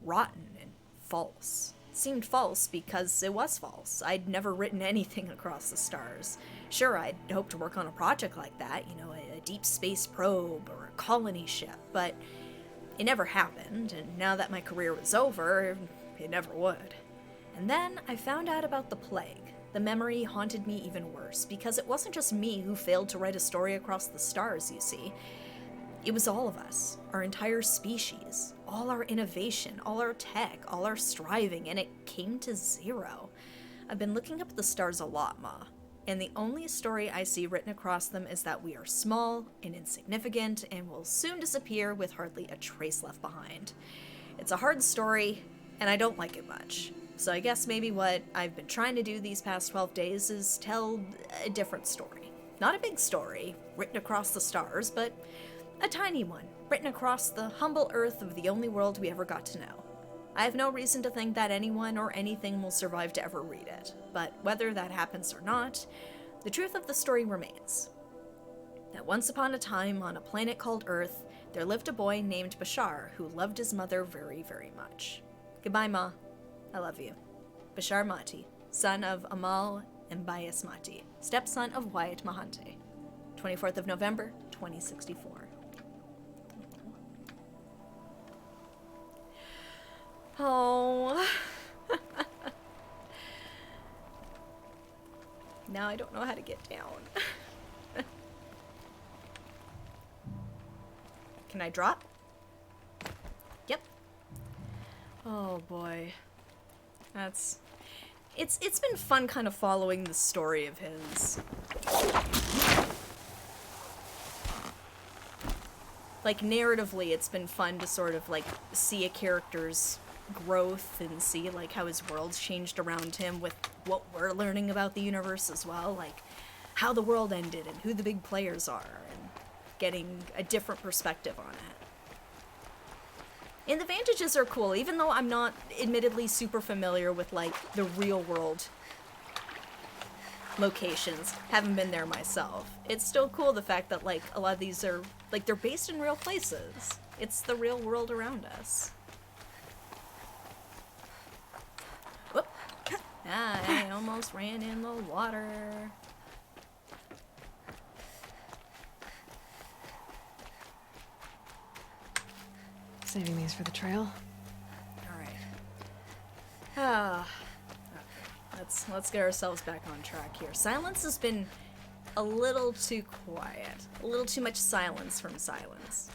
S1: rotten and false. It seemed false because it was false. I'd never written anything across the stars. Sure, I'd hoped to work on a project like that, you know, a deep space probe or a colony ship, but it never happened, and now that my career was over, it never would. And then I found out about the plague. The memory haunted me even worse, because it wasn't just me who failed to write a story across the stars, you see. It was all of us, our entire species, all our innovation, all our tech, all our striving, and it came to zero. I've been looking up at the stars a lot, Ma, and the only story I see written across them is that we are small and insignificant and will soon disappear with hardly a trace left behind. It's a hard story, and I don't like it much. So I guess maybe what I've been trying to do these past 12 days is tell a different story. Not a big story, written across the stars, but a tiny one, written across the humble earth of the only world we ever got to know. I have no reason to think that anyone or anything will survive to ever read it, but whether that happens or not, the truth of the story remains. That once upon a time, on a planet called Earth, there lived a boy named Bashar who loved his mother very, very much. Goodbye, Ma. I love you. Bashar Mati, son of Amal and Bayas Mati, stepson of Wyatt Mahante. 24th of November, 2064. Oh. Now I don't know how to get down. Can I drop? Yep. Oh boy. It's been fun kind of following the story of his. Like, narratively, it's been fun to sort of, like, see a character's growth and see, like, how his world's changed around him with what we're learning about the universe as well. Like, how the world ended and who the big players are and getting a different perspective on it. And the Vantages are cool, even though I'm not admittedly super familiar with, like, the real world locations. Haven't been there myself. It's still cool the fact that, like, a lot of these are, like, they're based in real places. It's the real world around us. Whoop. I almost ran in the water.
S2: Saving these for the trail.
S1: Alright. Ah. Okay. Let's get ourselves back on track here. Silence has been a little too quiet. A little too much silence from silence.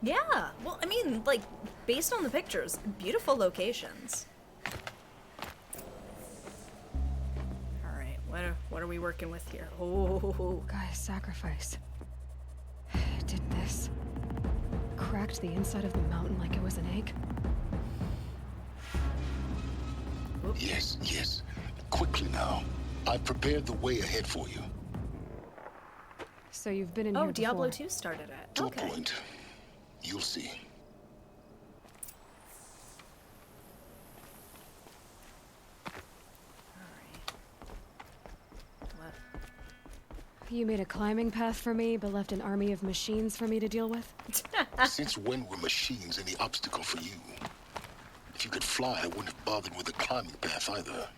S1: Yeah, well, I mean, like, based on the pictures, beautiful locations. Alright, what are we working with here? Oh,
S2: Guy's sacrifice. It did this. Cracked the inside of the mountain like it was an egg.
S5: Yes, yes. Quickly now. I've prepared the way ahead for you.
S2: So you've been in here
S1: oh, Diablo
S2: before.
S1: 2 started it.
S5: To
S1: Okay.
S5: a point. You'll see.
S1: What?
S2: You made a climbing path for me, but left an army of machines for me to deal with?
S5: Since when were machines any obstacle for you? If you could fly, I wouldn't have bothered with the climbing path either.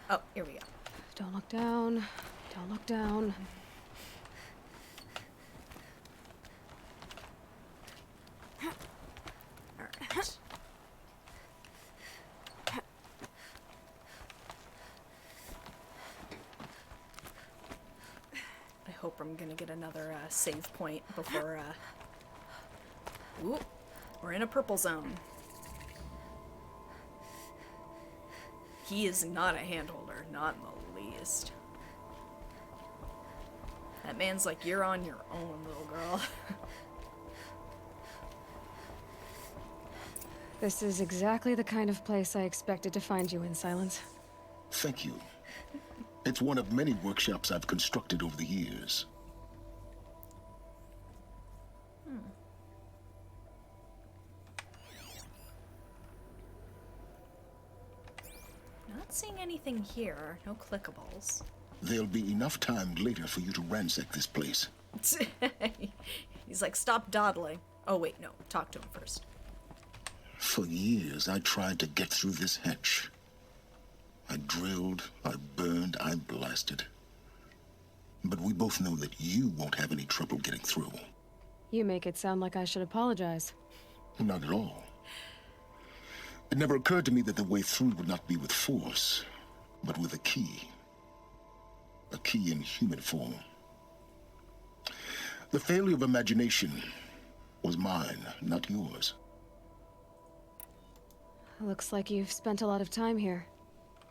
S1: Oh, here we go.
S2: Don't look down. Don't look down.
S1: Alright. I hope I'm gonna get another save point before, Ooh, we're in a purple zone. He is not a handholder, not in the least. That man's like, you're on your own, little girl.
S2: This is exactly the kind of place I expected to find you in, Silence.
S5: Thank you. It's one of many workshops I've constructed over the years.
S1: Not seeing anything here. No clickables.
S5: There'll be enough time later for you to ransack this place.
S1: He's like, stop dawdling. Oh, wait, no. Talk to him first.
S5: For years, I tried to get through this hatch. I drilled, I burned, I blasted. But we both know that you won't have any trouble getting through.
S2: You make it sound like I should apologize.
S5: Not at all. It never occurred to me that the way through would not be with force, but with a key. A key in human form. The failure of imagination was mine, not yours.
S2: Looks like you've spent a lot of time here.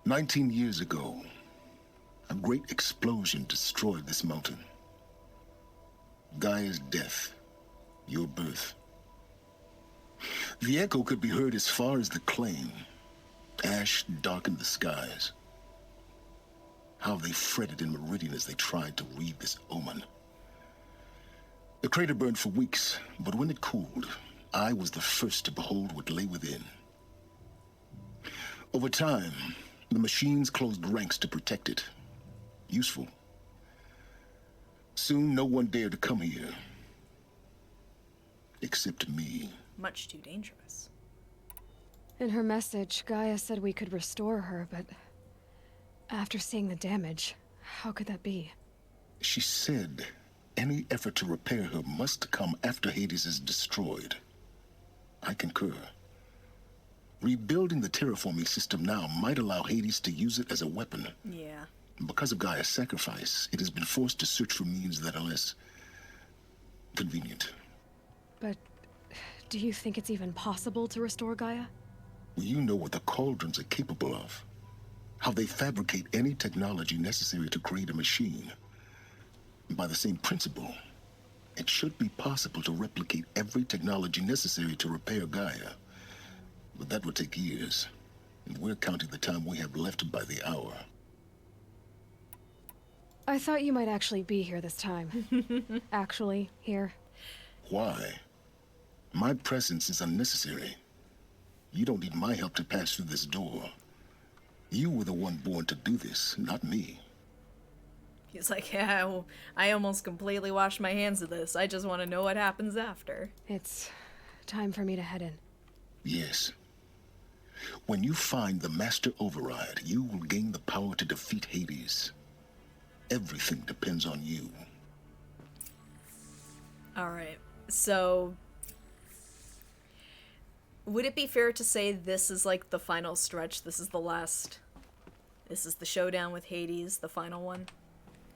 S5: 19 years ago, a great explosion destroyed this mountain. Gaia's death, your birth. The echo could be heard as far as the claim. Ash darkened the skies. How they fretted in Meridian as they tried to read this omen. The crater burned for weeks, but when it cooled, I was the first to behold what lay within. Over time, the machines closed ranks to protect it. Useful. Soon, no one dared to come here. Except me.
S1: Much too dangerous.
S2: In her message, Gaia said we could restore her, but after seeing the damage, how could that be?
S5: She said any effort to repair her must come after Hades is destroyed. I concur. Rebuilding the terraforming system now might allow Hades to use it as a weapon.
S1: Yeah.
S5: Because of Gaia's sacrifice, it has been forced to search for means that are less convenient.
S2: But do you think it's even possible to restore Gaia?
S5: You know what the Cauldrons are capable of. How they fabricate any technology necessary to create a machine. By the same principle, it should be possible to replicate every technology necessary to repair Gaia. But that would take years, and we're counting the time we have left by the hour.
S2: I thought you might actually be here this time. Actually, here.
S5: Why? My presence is unnecessary. You don't need my help to pass through this door. You were the one born to do this, not me.
S1: He's like, yeah, well, I almost completely washed my hands of this. I just want to know what happens after.
S2: It's time for me to head in.
S5: Yes. When you find the Master Override, you will gain the power to defeat Hades. Everything depends on you.
S1: Alright, so would it be fair to say this is like the final stretch? This is the last... This is the showdown with Hades, the final one?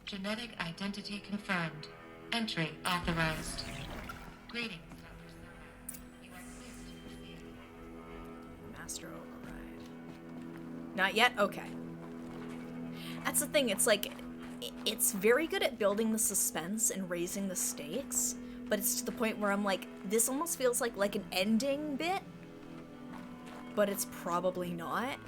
S6: Genetic identity confirmed. Entry authorized. Greetings, Dr. Sarah. You are clear to proceed.
S1: Master Override. Not yet? Okay. That's the thing, it's like... It's very good at building the suspense and raising the stakes, but it's to the point where I'm like, this almost feels like an ending bit, but it's probably not.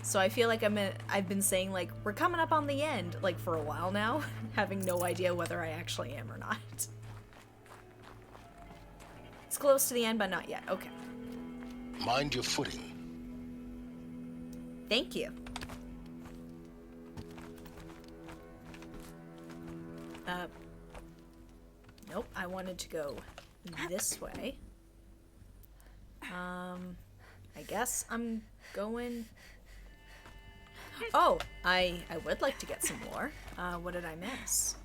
S1: So I feel like I've been saying, like, we're coming up on the end, like, for a while now, having no idea whether I actually am or not. It's close to the end, but not yet. Okay.
S5: Mind your footing.
S1: Thank you. Nope, I wanted to go this way. I guess I'm going... Oh, I would like to get some more. What did I miss?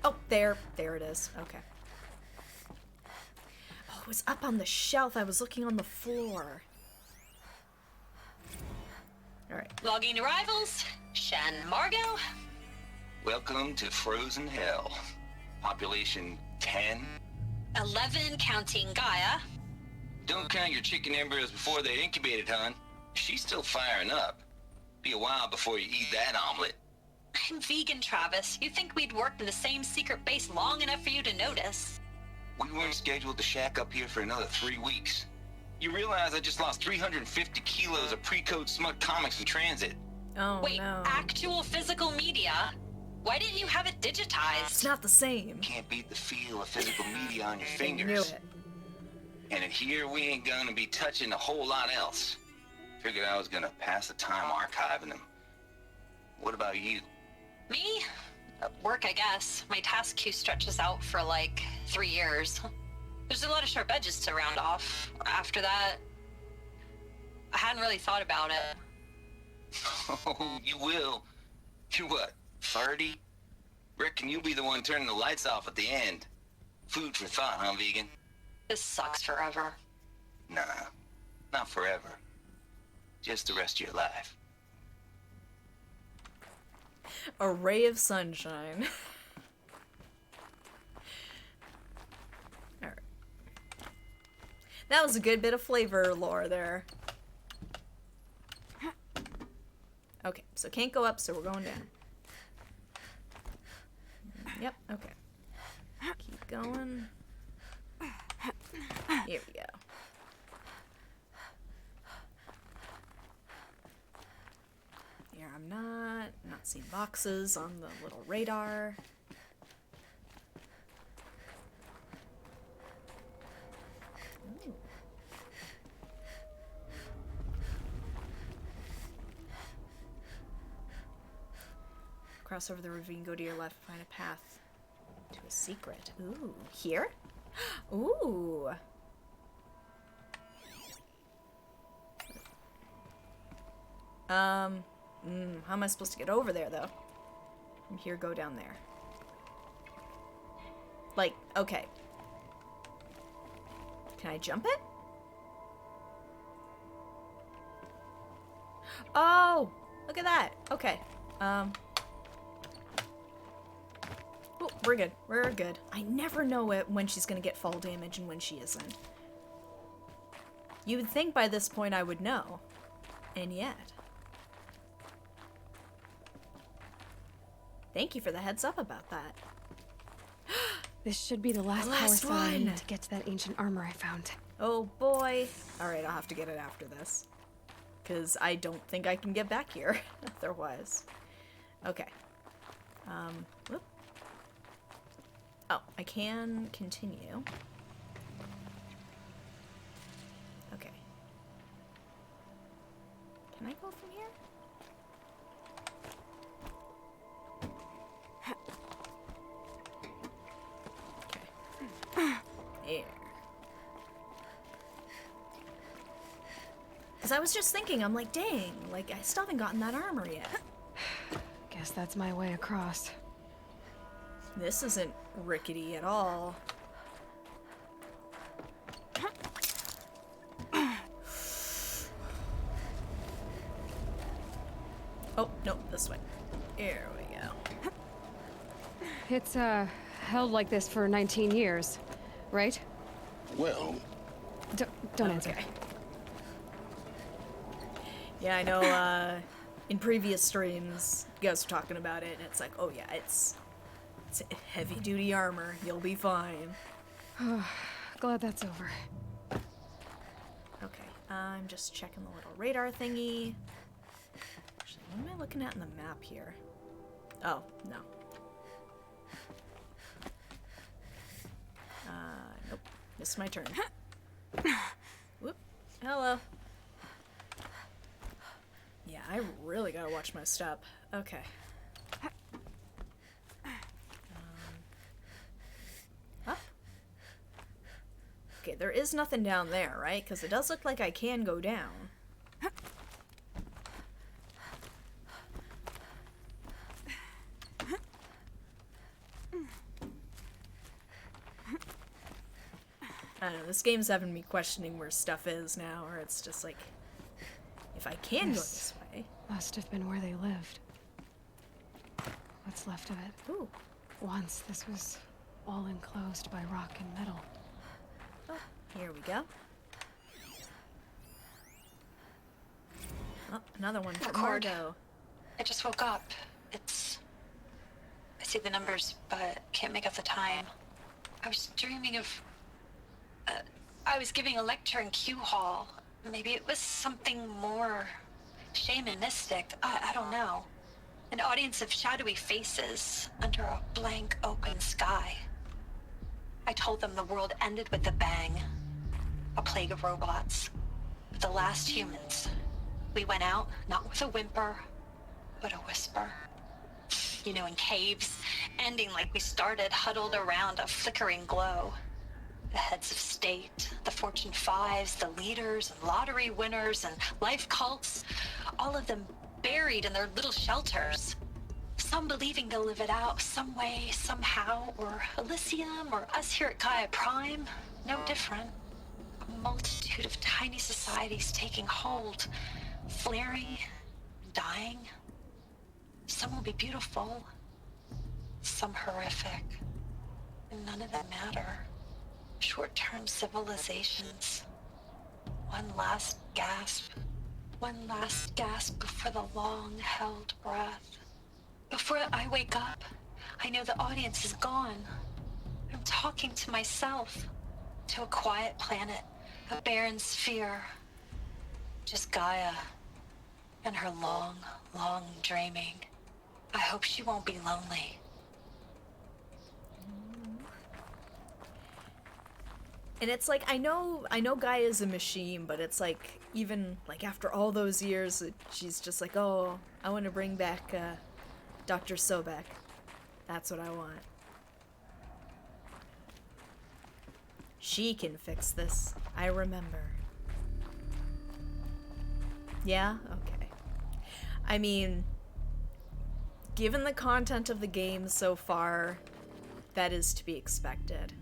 S1: Oh, there it is. Okay. Oh, it was up on the shelf. I was looking on the floor. Alright.
S7: Logging arrivals. Shan Margot.
S4: Welcome to Frozen Hell. Population 10.
S7: 11 counting Gaia.
S4: Don't count your chicken embryos before they're incubated, hon. She's still firing up. Be a while before you eat that omelet.
S7: I'm vegan, Travis. You think we'd worked in the same secret base long enough for you to notice?
S8: We weren't scheduled to shack up here for another 3 weeks. You realize I just lost 350 kilos of pre-code smut comics in transit.
S1: Oh,
S7: Wait,
S1: no.
S7: actual physical media? Why didn't you have it
S1: It's
S7: digitized?
S1: not the same.
S8: Can't beat the feel of physical media on your
S1: I knew
S8: fingers.
S1: it.
S8: And in here, we ain't gonna be touching a whole lot else. Figured I was gonna pass the time archiving them. What about you?
S7: Me? Work, I guess. My task queue stretches out for like 3 years. There's a lot of sharp edges to round off. After that, I hadn't really thought about it.
S8: Oh, you will. You're what, 30? Reckon you'll be the one turning the lights off at the end. Food for thought, huh, vegan?
S7: This sucks forever.
S8: Nah, not forever. Just the rest of your life.
S1: A ray of sunshine. Alright. That was a good bit of flavor lore there. Okay, so can't go up, so we're going down. Yep, okay. Keep going. Here we go. Here I'm not seeing boxes on the little radar. Ooh. Cross over the ravine, go to your left, find a path to a secret. Ooh, here? Ooh. How am I supposed to get over there, though? From here, go down there. Like, okay. Can I jump it? Oh! Look at that! Okay. Oh, we're good. We're good. I never know it when she's gonna get fall damage and when she isn't. You would think by this point I would know. And yet. Thank you for the heads up about that.
S2: This should be the last power
S1: last
S2: cell I
S1: one.
S2: need to get to that ancient armor I found.
S1: Oh boy. Alright, I'll have to get it after this. Because I don't think I can get back here otherwise. Okay. Whoop. Oh, I can continue. Okay. Can I go from here? Okay. There. Because I was just thinking, I'm like, dang, like, I still haven't gotten that armor yet.
S2: Guess that's my way across.
S1: This isn't rickety at all. Oh, no, this way. Here we go.
S2: It's, held like this for 19 years, right?
S5: Well,
S2: Don't answer.
S1: Okay. Yeah, I know, in previous streams, you guys were talking about it, and it's like, oh yeah, it's heavy-duty armor. You'll be fine.
S2: Glad that's over.
S1: Okay, I'm just checking the little radar thingy. Actually, what am I looking at in the map here? Oh, no. Nope. This is my turn. Whoop. Hello. Yeah, I really gotta watch my step. Okay. Up. Okay, there is nothing down there, right? Because it does look like I can go down. I don't know, this game's having me questioning where stuff is now, or it's just like, if I can go this way.
S2: Must have been where they lived. What's left of it.
S1: Ooh.
S2: Once this was all enclosed by rock and metal.
S1: Oh, here we go. Oh, another one for
S7: Record.
S1: Margot.
S7: I just woke up. It's see the numbers, but can't make out the time. I was dreaming of... I was giving a lecture in Q Hall. Maybe it was something more shamanistic. I don't know. An audience of shadowy faces under a blank open sky. I told them the world ended with a bang. A plague of robots. The last humans. We went out, not with a whimper, but a whisper. You know, in caves, ending like we started, huddled around a flickering glow. The heads of state, the Fortune 5s, the leaders and lottery winners and life cults, all of them buried in their little shelters. Some believing they'll live it out some way, somehow, or Elysium, or us here at Gaia Prime, no different. A multitude of tiny societies taking hold, flaring, dying. Some will be beautiful, some horrific, and none of them matter. Short-term civilizations. One last gasp. One last gasp before the long-held breath. Before I wake up, I know the audience is gone. I'm talking to myself. To a quiet planet, a barren sphere. Just Gaia. And her long, long dreaming. I hope she won't be lonely.
S1: And it's like, I know Gaia's a machine, but it's like, even like after all those years, she's just like, oh, I want to bring back Dr. Sobek. That's what I want. She can fix this. I remember. Yeah? Okay. I mean, given the content of the game so far, that is to be expected.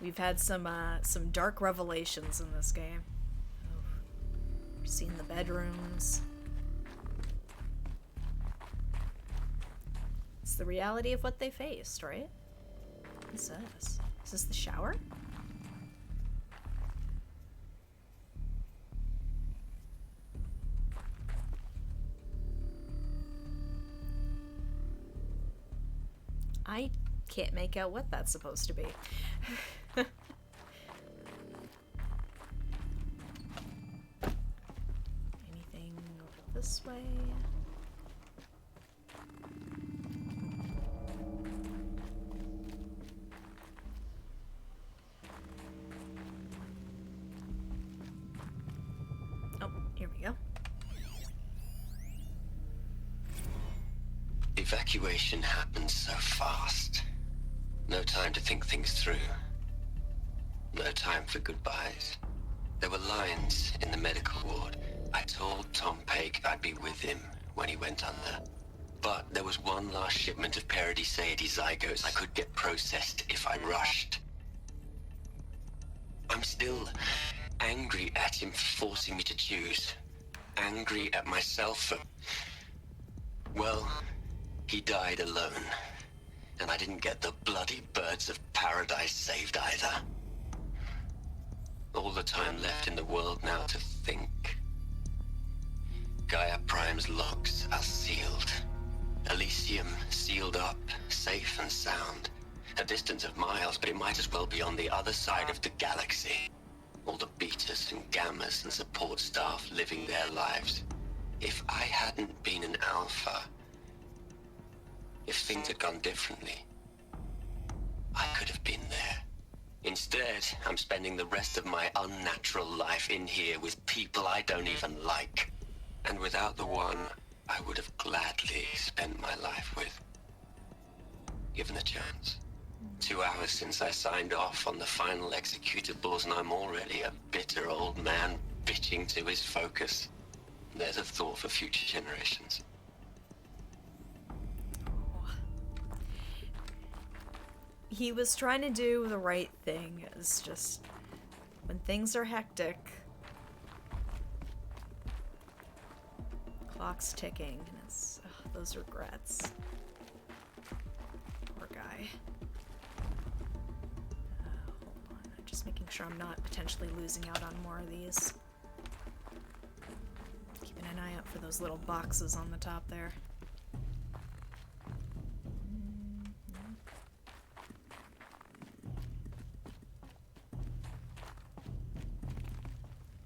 S1: We've had some dark revelations in this game. We've seen the bedrooms. It's the reality of what they faced, right? What's this? Is this the shower? I can't make out what that's supposed to be. Anything over this way? Oh, here we go.
S4: Evacuation happened so fast. No time to think things through. No time for goodbyes. There were lines in the medical ward. I told Tom Paik I'd be with him when he went under. But there was one last shipment of Paradiseidae zygotes I could get processed if I rushed. I'm still angry at him for forcing me to choose. Angry at myself for... Well, he died alone. And I didn't get the bloody birds of paradise saved either. All the time left in the world now to think. Gaia Prime's logs are sealed. Elysium sealed up, safe and sound. A distance of miles, but it might as well be on the other side of the galaxy. All the betas and gammas and support staff living their lives. If I hadn't been an alpha... If things had gone differently, I could have been there. Instead, I'm spending the rest of my unnatural life in here with people I don't even like. And without the one I would have gladly spent my life with. Given the chance. 2 hours since I signed off on the final executables and I'm already a bitter old man bitching to his focus. There's a thought for future generations.
S1: He was trying to do the right thing. It's just when things are hectic, clock's ticking, and it's those regrets. Poor guy. Hold on, I'm just making sure I'm not potentially losing out on more of these. Keeping an eye out for those little boxes on the top there.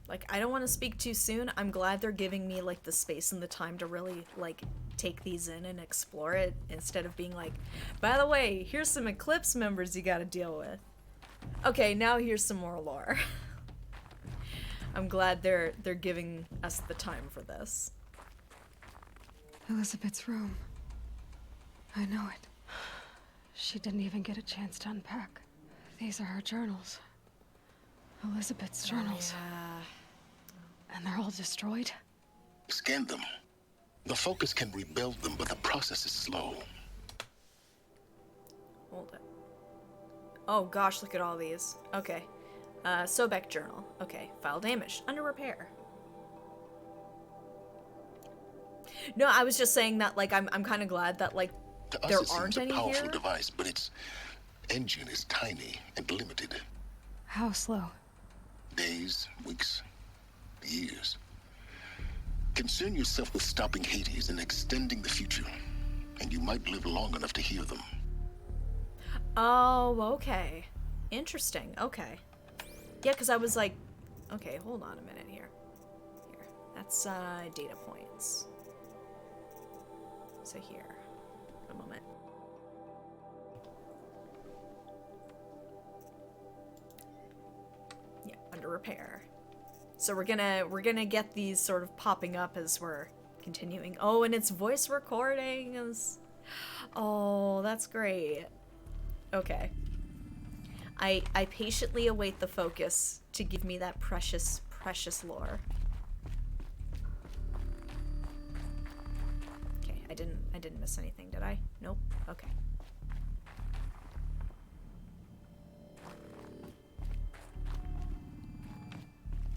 S1: Like, I don't want to speak too soon. I'm glad they're giving me, like, the space and the time to really, like, take these in and explore it, instead of being like, by the way, here's some Eclipse members you gotta deal with. Okay, now here's some more lore. I'm glad they're giving us the time for this.
S2: Elizabeth's room. I know it. She didn't even get a chance to unpack. These are her journals. Elizabeth's journals. And they're all destroyed?
S5: Scan them. The Focus can rebuild them, but the process is slow.
S1: Hold it. Oh gosh, look at all these. Okay. Sobek journal. Okay. File damaged. Under repair. No, I was just saying that, like, I'm kind of glad that, like,
S5: To us,
S1: there
S5: it
S1: aren't
S5: seems a
S1: any
S5: powerful
S1: here.
S5: device, but its engine is tiny and limited.
S2: How slow?
S5: Days, weeks, years. Concern yourself with stopping Hades and extending the future, and you might live long enough to hear them.
S1: Oh, okay. Interesting. Okay. Yeah, because I was like, okay, hold on a minute here. Here. That's, data points. So here. A moment. Yeah, under repair. So we're gonna get these sort of popping up as we're continuing. Oh, and it's voice recordings. Oh, that's great. Okay. I patiently await the Focus to give me that precious, precious lore. Okay, I didn't miss anything, did I? Nope. Okay.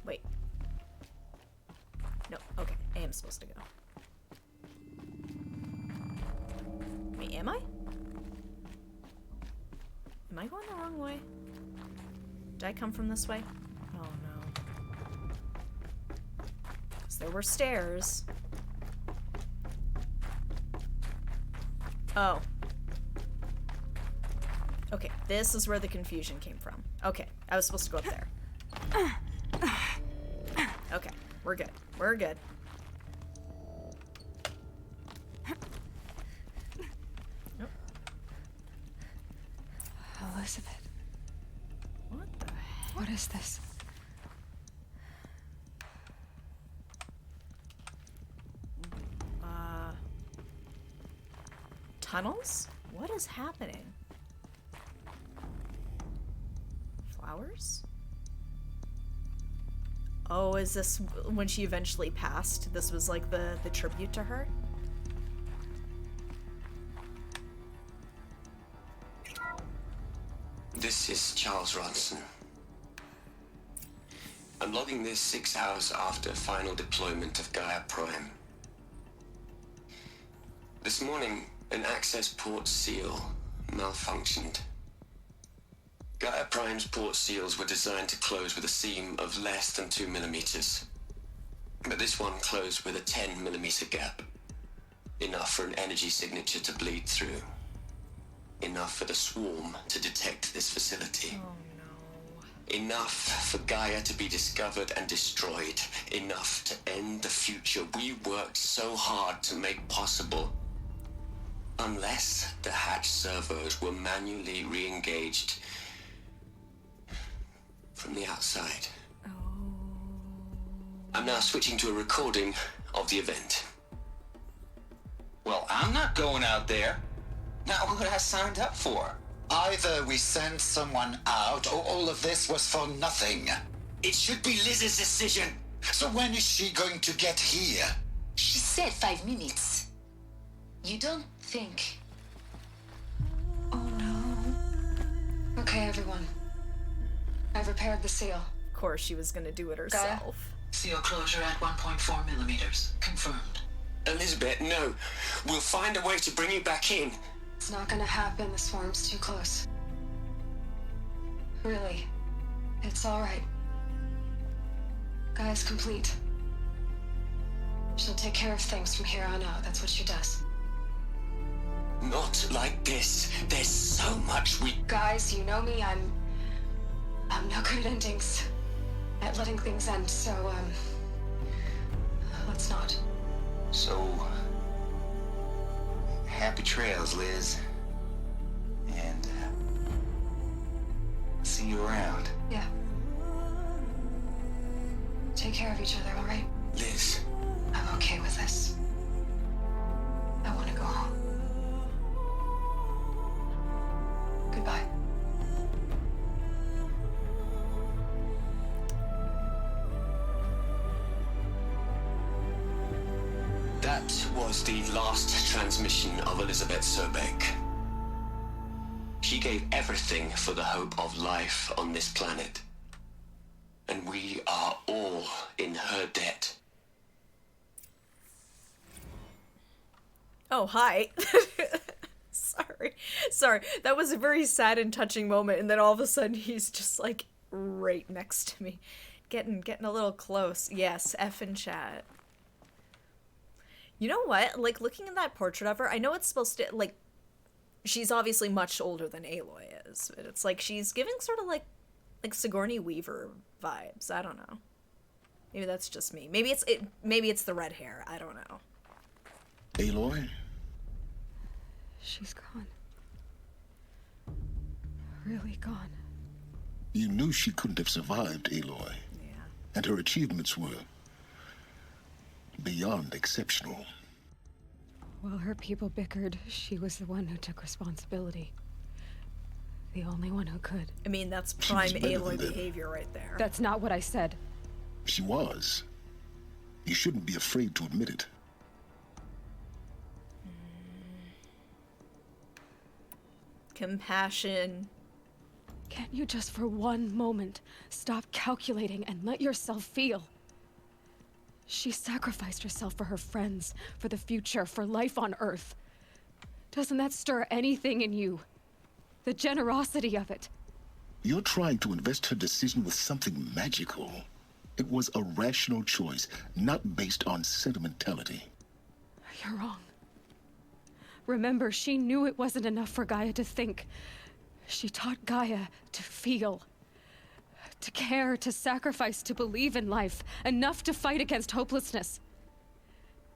S1: Wait. No, okay. I am supposed to go. Wait, am I? Am I going the wrong way? Did I come from this way? Oh no. 'Cause there were stairs. Oh. Okay, this is where the confusion came from. Okay, I was supposed to go up there. Okay, we're good. We're good. Nope.
S2: Elizabeth,
S1: What the heck?
S2: what is this?
S1: Tunnels? What is happening? Flowers? Oh, is this when she eventually passed? This was like the tribute to her?
S4: This is Charles Ronson. I'm logging this 6 hours after final deployment of Gaia Prime. This morning, an access port seal malfunctioned. Gaia Prime's port seals were designed to close with a seam of less than 2 millimeters. But this one closed with a 10 millimeter gap. Enough for an energy signature to bleed through. Enough for the swarm to detect this facility.
S1: Oh no.
S4: Enough for Gaia to be discovered and destroyed. Enough to end the future we worked so hard to make possible. Unless the hatch servos were manually re-engaged from the outside.
S1: Oh.
S4: I'm now switching to a recording of the event.
S8: Well, I'm not going out there. Not what I signed up for.
S9: Either we send someone out, or all of this was for nothing.
S4: It should be Liz's decision.
S9: So when is she going to get here?
S10: She said 5 minutes. You don't think...
S2: Oh no. Okay, everyone. I've repaired the seal.
S1: Of course she was gonna do it herself.
S10: Seal closure at 1.4 millimeters. Confirmed.
S4: Elizabeth, no. We'll find a way to bring you back in.
S2: It's not gonna happen. The swarm's too close. Really. It's alright. Gaia's complete. She'll take care of things from here on out. That's what she does.
S4: Not like this. There's so much we...
S2: Guys, you know me. I'm no good at endings. at letting things end, so, let's not.
S8: So, happy trails, Liz. And, see you around.
S2: Yeah. Take care of each other, all right?
S8: Liz.
S2: I'm okay with this. I want to go home. Goodbye.
S4: That was the last transmission of Elizabeth Sobek. She gave everything for the hope of life on this planet. And we are all in her debt.
S1: Oh, hi. Sorry. That was a very sad and touching moment, and then all of a sudden he's just like right next to me. Getting a little close. Yes, F in chat. You know what? Like, looking at that portrait of her, I know it's supposed to, like, she's obviously much older than Aloy is, but it's like she's giving sort of like Sigourney Weaver vibes. I don't know. Maybe that's just me. Maybe it's the red hair. I don't know.
S5: Aloy?
S2: She's gone. Really gone.
S5: You knew she couldn't have survived, Aloy.
S1: Yeah.
S5: And her achievements were beyond exceptional.
S2: While her people bickered, she was the one who took responsibility. The only one who could.
S1: I mean, that's
S5: She
S1: prime
S5: was better
S1: Aloy
S5: than them.
S1: behavior right there.
S2: That's not what I said.
S5: She was. You shouldn't be afraid to admit it.
S1: Compassion.
S2: Can't you just for one moment stop calculating and let yourself feel? She sacrificed herself for her friends, for the future, for life on Earth. Doesn't that stir anything in you? The generosity of it.
S5: You're trying to invest her decision with something magical. It was a rational choice, not based on sentimentality.
S2: You're wrong. Remember, she knew it wasn't enough for Gaia to think. She taught Gaia to feel. To care, to sacrifice, to believe in life. Enough to fight against hopelessness.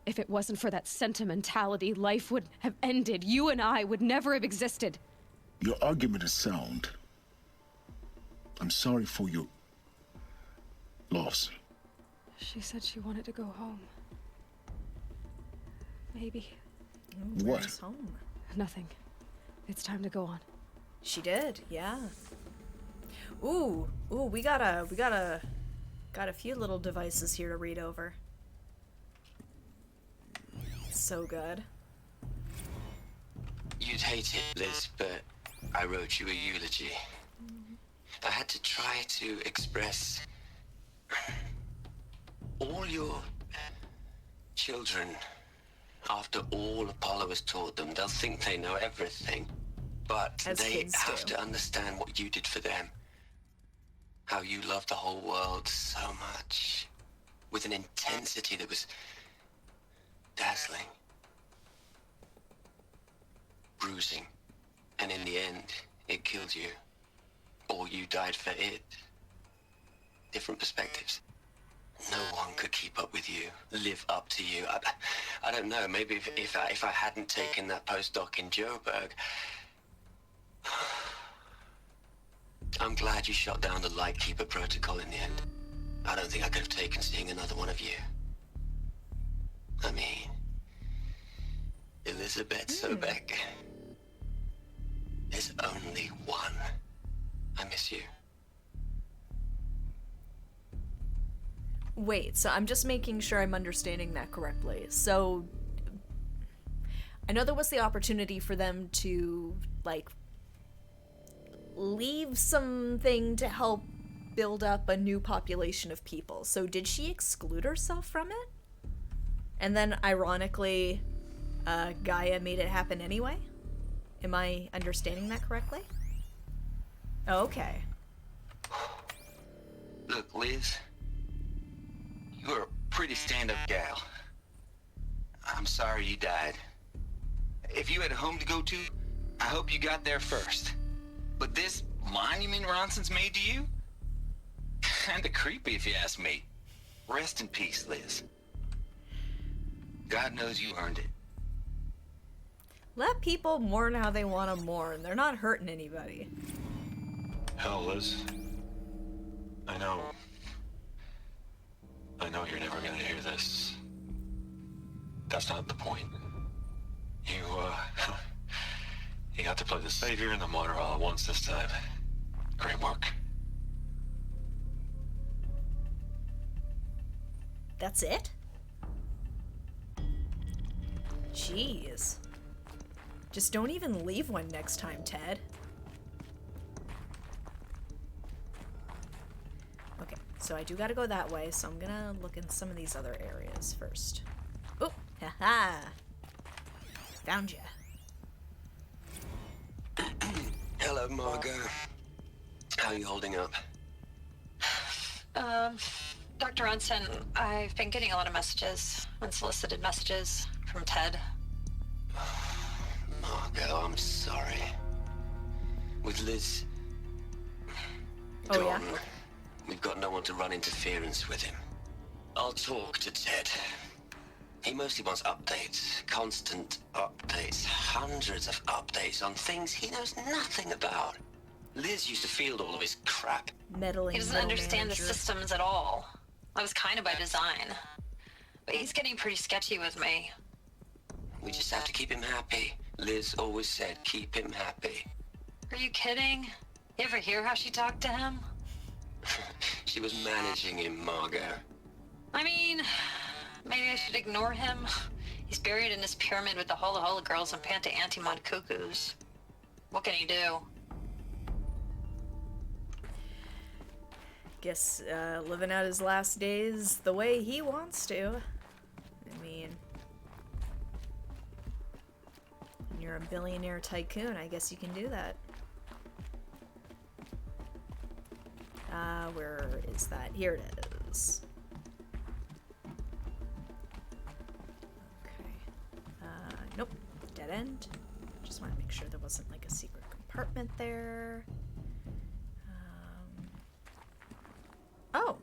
S2: If it wasn't for that sentimentality, life would have ended. You and I would never have existed.
S5: Your argument is sound. I'm sorry for your loss.
S2: She said she wanted to go home. Maybe.
S1: Ooh,
S5: What?
S1: where's home?
S2: Nothing. It's time to go on.
S1: She did, yeah. Ooh, we got a few little devices here to read over. So good.
S4: You'd hate it, Liz, but I wrote you a eulogy. I had to try to express all your children. After all Apollo has taught them, they'll think they know everything. But
S1: As
S4: they
S1: kids
S4: have
S1: do.
S4: to understand what you did for them. How you loved the whole world so much. With an intensity that was dazzling. Bruising. And in the end, it killed you. Or you died for it. Different perspectives. No one could keep up with you, live up to you. I don't know, maybe if I hadn't taken that postdoc in Joburg. I'm glad you shot down the Lightkeeper protocol in the end. I don't think I could have taken seeing another one of you. I mean, Elizabeth Sobek. There's only one. I miss you.
S1: Wait, so I'm just making sure I'm understanding that correctly. So, I know there was the opportunity for them to, like, leave something to help build up a new population of people. So did she exclude herself from it? And then, ironically, Gaia made it happen anyway? Am I understanding that correctly? Okay.
S8: Look, Liz. You're a pretty stand-up gal. I'm sorry you died. If you had a home to go to, I hope you got there first. But this monument Ronson's made to you? Kinda creepy if you ask me. Rest in peace, Liz. God knows you earned it.
S1: Let people mourn how they want to mourn. They're not hurting anybody.
S11: Hell, Liz. I know you're never gonna hear this. That's not the point. You got to play the savior and the martyr all at once this time. Great work.
S1: That's it? Jeez. Just don't even leave one next time, Ted. Okay, so I do gotta go that way, so I'm gonna look in some of these other areas first. Oh, haha. Found ya.
S4: Hello, Margot. How are you holding up?
S7: Dr. Ronson, I've been getting a lot of messages, unsolicited messages from Ted.
S4: Margot, I'm sorry. With Liz...
S1: Oh,
S4: gone,
S1: yeah?
S4: we've got no one to run interference with him. I'll talk to Ted. He mostly wants updates, constant updates, hundreds of updates on things he knows nothing about. Liz used to field all of his crap.
S1: Meddling
S7: He doesn't
S1: middle
S7: understand
S1: manager.
S7: the systems at all. That was kind of by design. But he's getting pretty sketchy with me.
S4: We just have to keep him happy. Liz always said, keep him happy.
S7: Are you kidding? You ever hear how she talked to him?
S4: She was managing him, Margot.
S7: I mean, maybe I should ignore him. He's buried in his pyramid with the Hola Hola girls and Panta Antimod cuckoos. What can he do?
S1: Guess living out his last days the way he wants to. I mean, when you're a billionaire tycoon, I guess you can do that. Where is that? Here it is. Okay. Nope. Dead end. Just want to make sure there wasn't like a secret compartment there. Oh.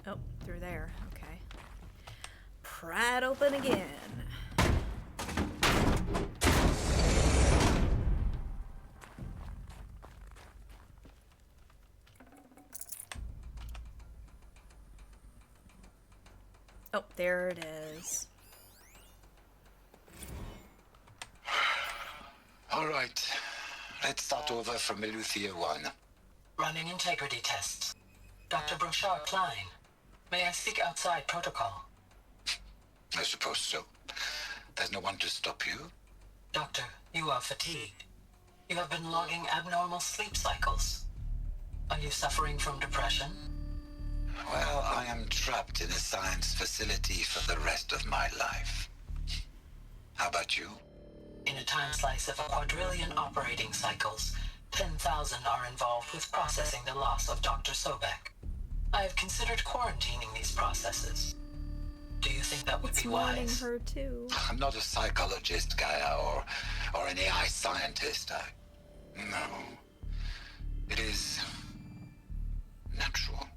S1: Oh, through there. Okay. Pried open again. Oh, there it is.
S9: All right. Let's start over from Eleuthia 1.
S12: Running integrity tests. Dr. Brochard Klein, may I speak outside protocol?
S9: I suppose so. There's no one to stop you.
S12: Doctor, you are fatigued. You have been logging abnormal sleep cycles. Are you suffering from depression?
S9: Well, I am trapped in a science facility for the rest of my life. How about you?
S12: In a time slice of a quadrillion operating cycles, 10,000 are involved with processing the loss of Dr. Sobek. I have considered quarantining these processes. Do you think that would be wise?
S1: Her too.
S9: I'm not a psychologist, Gaia, or an AI scientist. No. It is natural.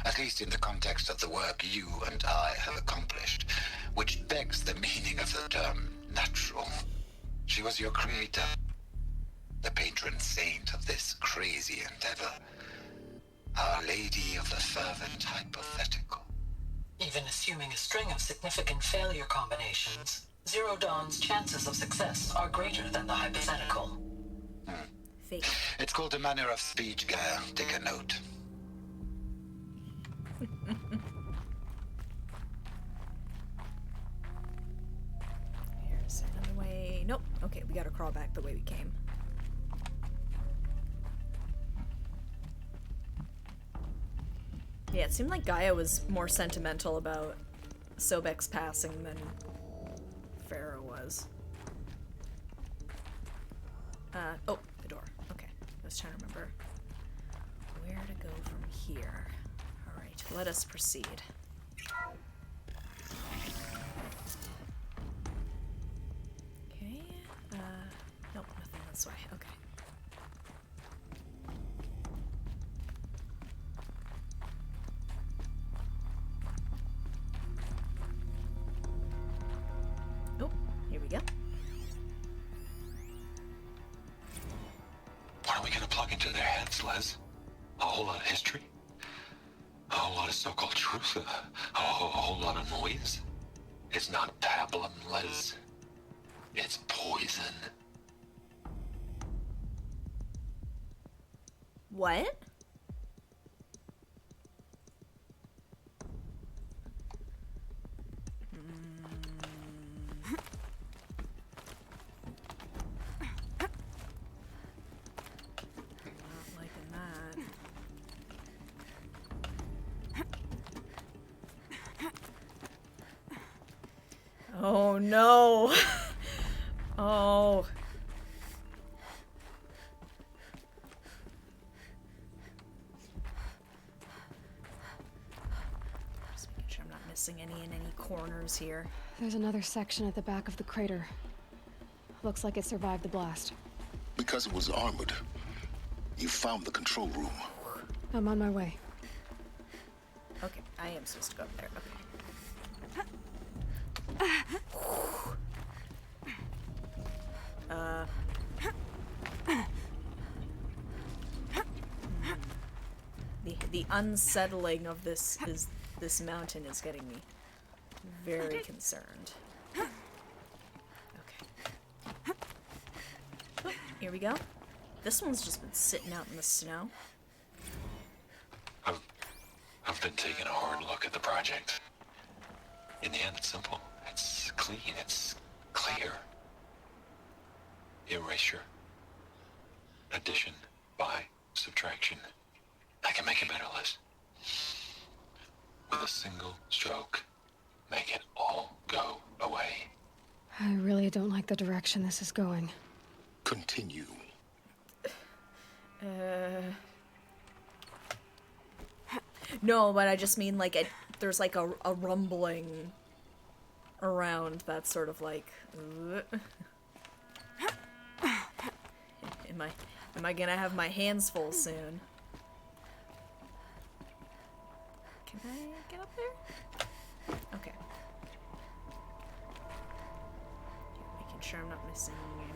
S9: At least in the context of the work you and I have accomplished, which begs the meaning of the term natural. She was your creator, the patron saint of this crazy endeavor, Our Lady of the Fervent Hypothetical.
S12: Even assuming a string of significant failure combinations, Zero Dawn's chances of success are greater than the hypothetical.
S1: Fake.
S9: It's called a manner of speech, Gaia. Take a note.
S1: Here's another way. Nope. Okay, we gotta crawl back the way we came. Yeah, it seemed like Gaia was more sentimental about Sobek's passing than Farah was. Oh, the door. Okay. I was trying to remember where to go from here. Alright, let us proceed. this way. Okay. Oh, here we go.
S11: What are we gonna plug into their heads, Les? A whole lot of history? A whole lot of so-called truth? A whole lot of noise? It's not pablum, Les. It's poison.
S1: What? Not liking that. Oh no. Oh. Just making sure I'm not missing any in any corners here.
S2: There's another section at the back of the crater. Looks like it survived the blast.
S5: Because it was armored, you found the control room.
S2: I'm on my way.
S1: Okay, I am supposed to go up there. Okay. The unsettling of this mountain is getting me very concerned. Okay. Oh, here we go. This one's just been sitting out in the snow.
S11: I've been taking a hard look at the project. In the end, it's simple. It's clean. It's clear. Erasure. Addition. By. Subtraction. I can make it better, Liz. With a single stroke. Make it all go away.
S2: I really don't like the direction this is going.
S5: Continue.
S1: No, but I just mean like there's like a rumbling around that's sort of like am I gonna have my hands full soon? Can I get up there? Okay. Making sure I'm not missing any.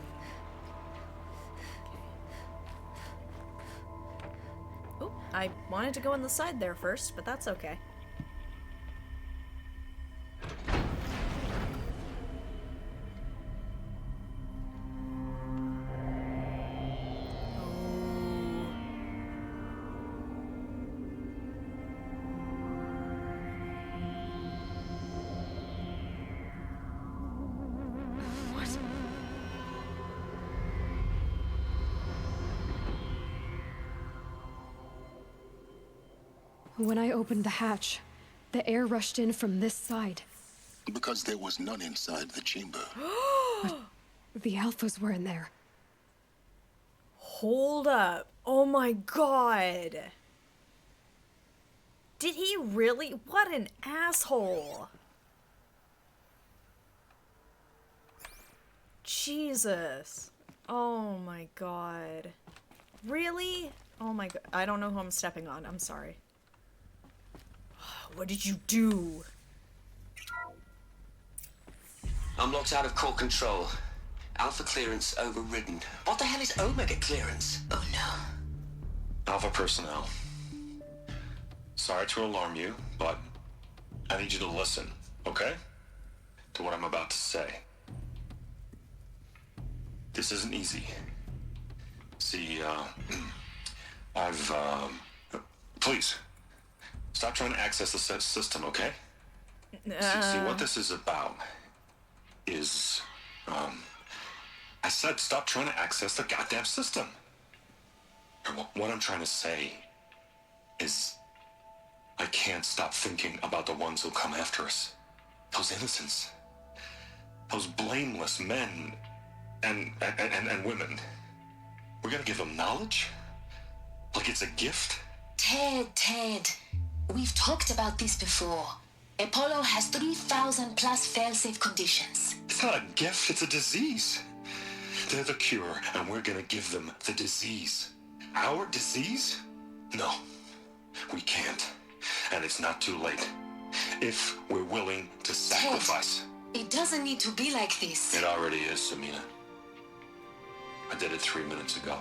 S1: Oh, I wanted to go on the side there first, but that's okay.
S2: When I opened the hatch, the air rushed in from this side.
S5: Because there was none inside the chamber.
S2: The Alphas were in there.
S1: Hold up. Oh my god. Did he really? What an asshole. Jesus. Oh my god. Really? Oh my god. I don't know who I'm stepping on. I'm sorry. What did you do?
S4: I'm locked out of core control. Alpha clearance overridden. What the hell is Omega clearance? Oh no.
S11: Alpha personnel. Sorry to alarm you, but I need you to listen, okay? To what I'm about to say. This isn't easy. See, please. Stop trying to access the system, okay? See, what this is about is, I said stop trying to access the goddamn system. What I'm trying to say is I can't stop thinking about the ones who'll come after us. Those innocents. Those blameless men and women. We're gonna give them knowledge? Like it's a gift?
S10: Ted. We've talked about this before. Apollo has 3,000 plus fail-safe conditions.
S11: It's not a gift, it's a disease. They're the cure, and we're gonna give them the disease. Our disease? No, we can't. And it's not too late. If we're willing to sacrifice.
S10: It doesn't need to be like this.
S11: It already is, Samina. I did it 3 minutes ago.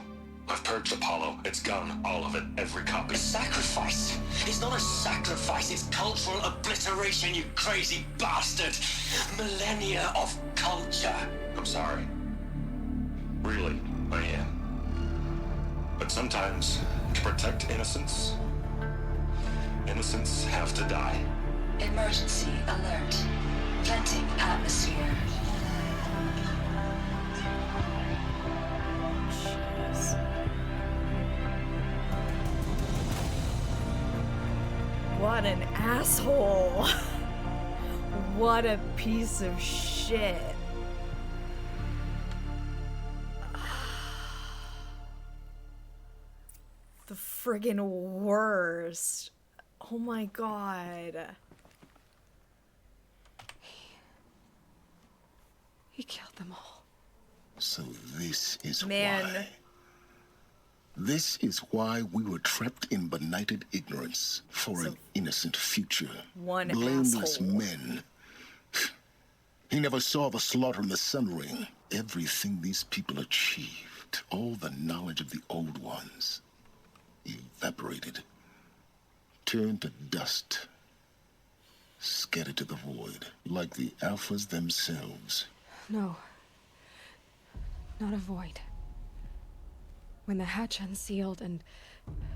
S11: I've purged Apollo. It's gone, all of it, every copy.
S4: A sacrifice? It's not a sacrifice, it's cultural obliteration, you crazy bastard! Millennia of culture!
S11: I'm sorry. Really, I am. But sometimes, to protect innocence, innocents have to die.
S10: Emergency alert. Venting atmosphere.
S1: What an asshole. What a piece of shit. The friggin' worst. Oh my god.
S2: He killed them all.
S5: So this is
S1: Man.
S5: why. This is why we were trapped in benighted ignorance for an innocent future.
S1: One
S5: Blameless
S1: asshole.
S5: men. He never saw the slaughter in the Sun Ring. Everything these people achieved, all the knowledge of the old ones, evaporated, turned to dust, scattered to the void, like the Alphas themselves.
S2: No. Not a void. When the hatch unsealed and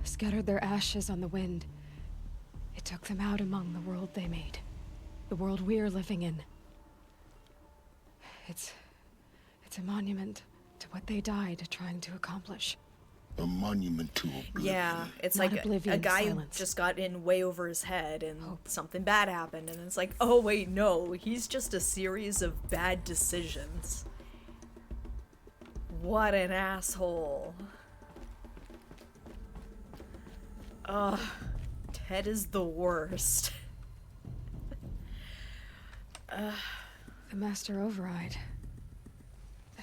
S2: scattered their ashes on the wind, it took them out among the world they made. The world we're living in. It's a monument to what they died trying to accomplish.
S5: A monument to oblivion.
S1: Yeah, it's
S2: Not
S1: like
S2: oblivion,
S1: a guy
S2: silence.
S1: just got in way over his head and something bad happened, and it's like, oh wait, no, he's just a series of bad decisions. What an asshole. Ugh, Ted is the worst.
S2: The Master Override.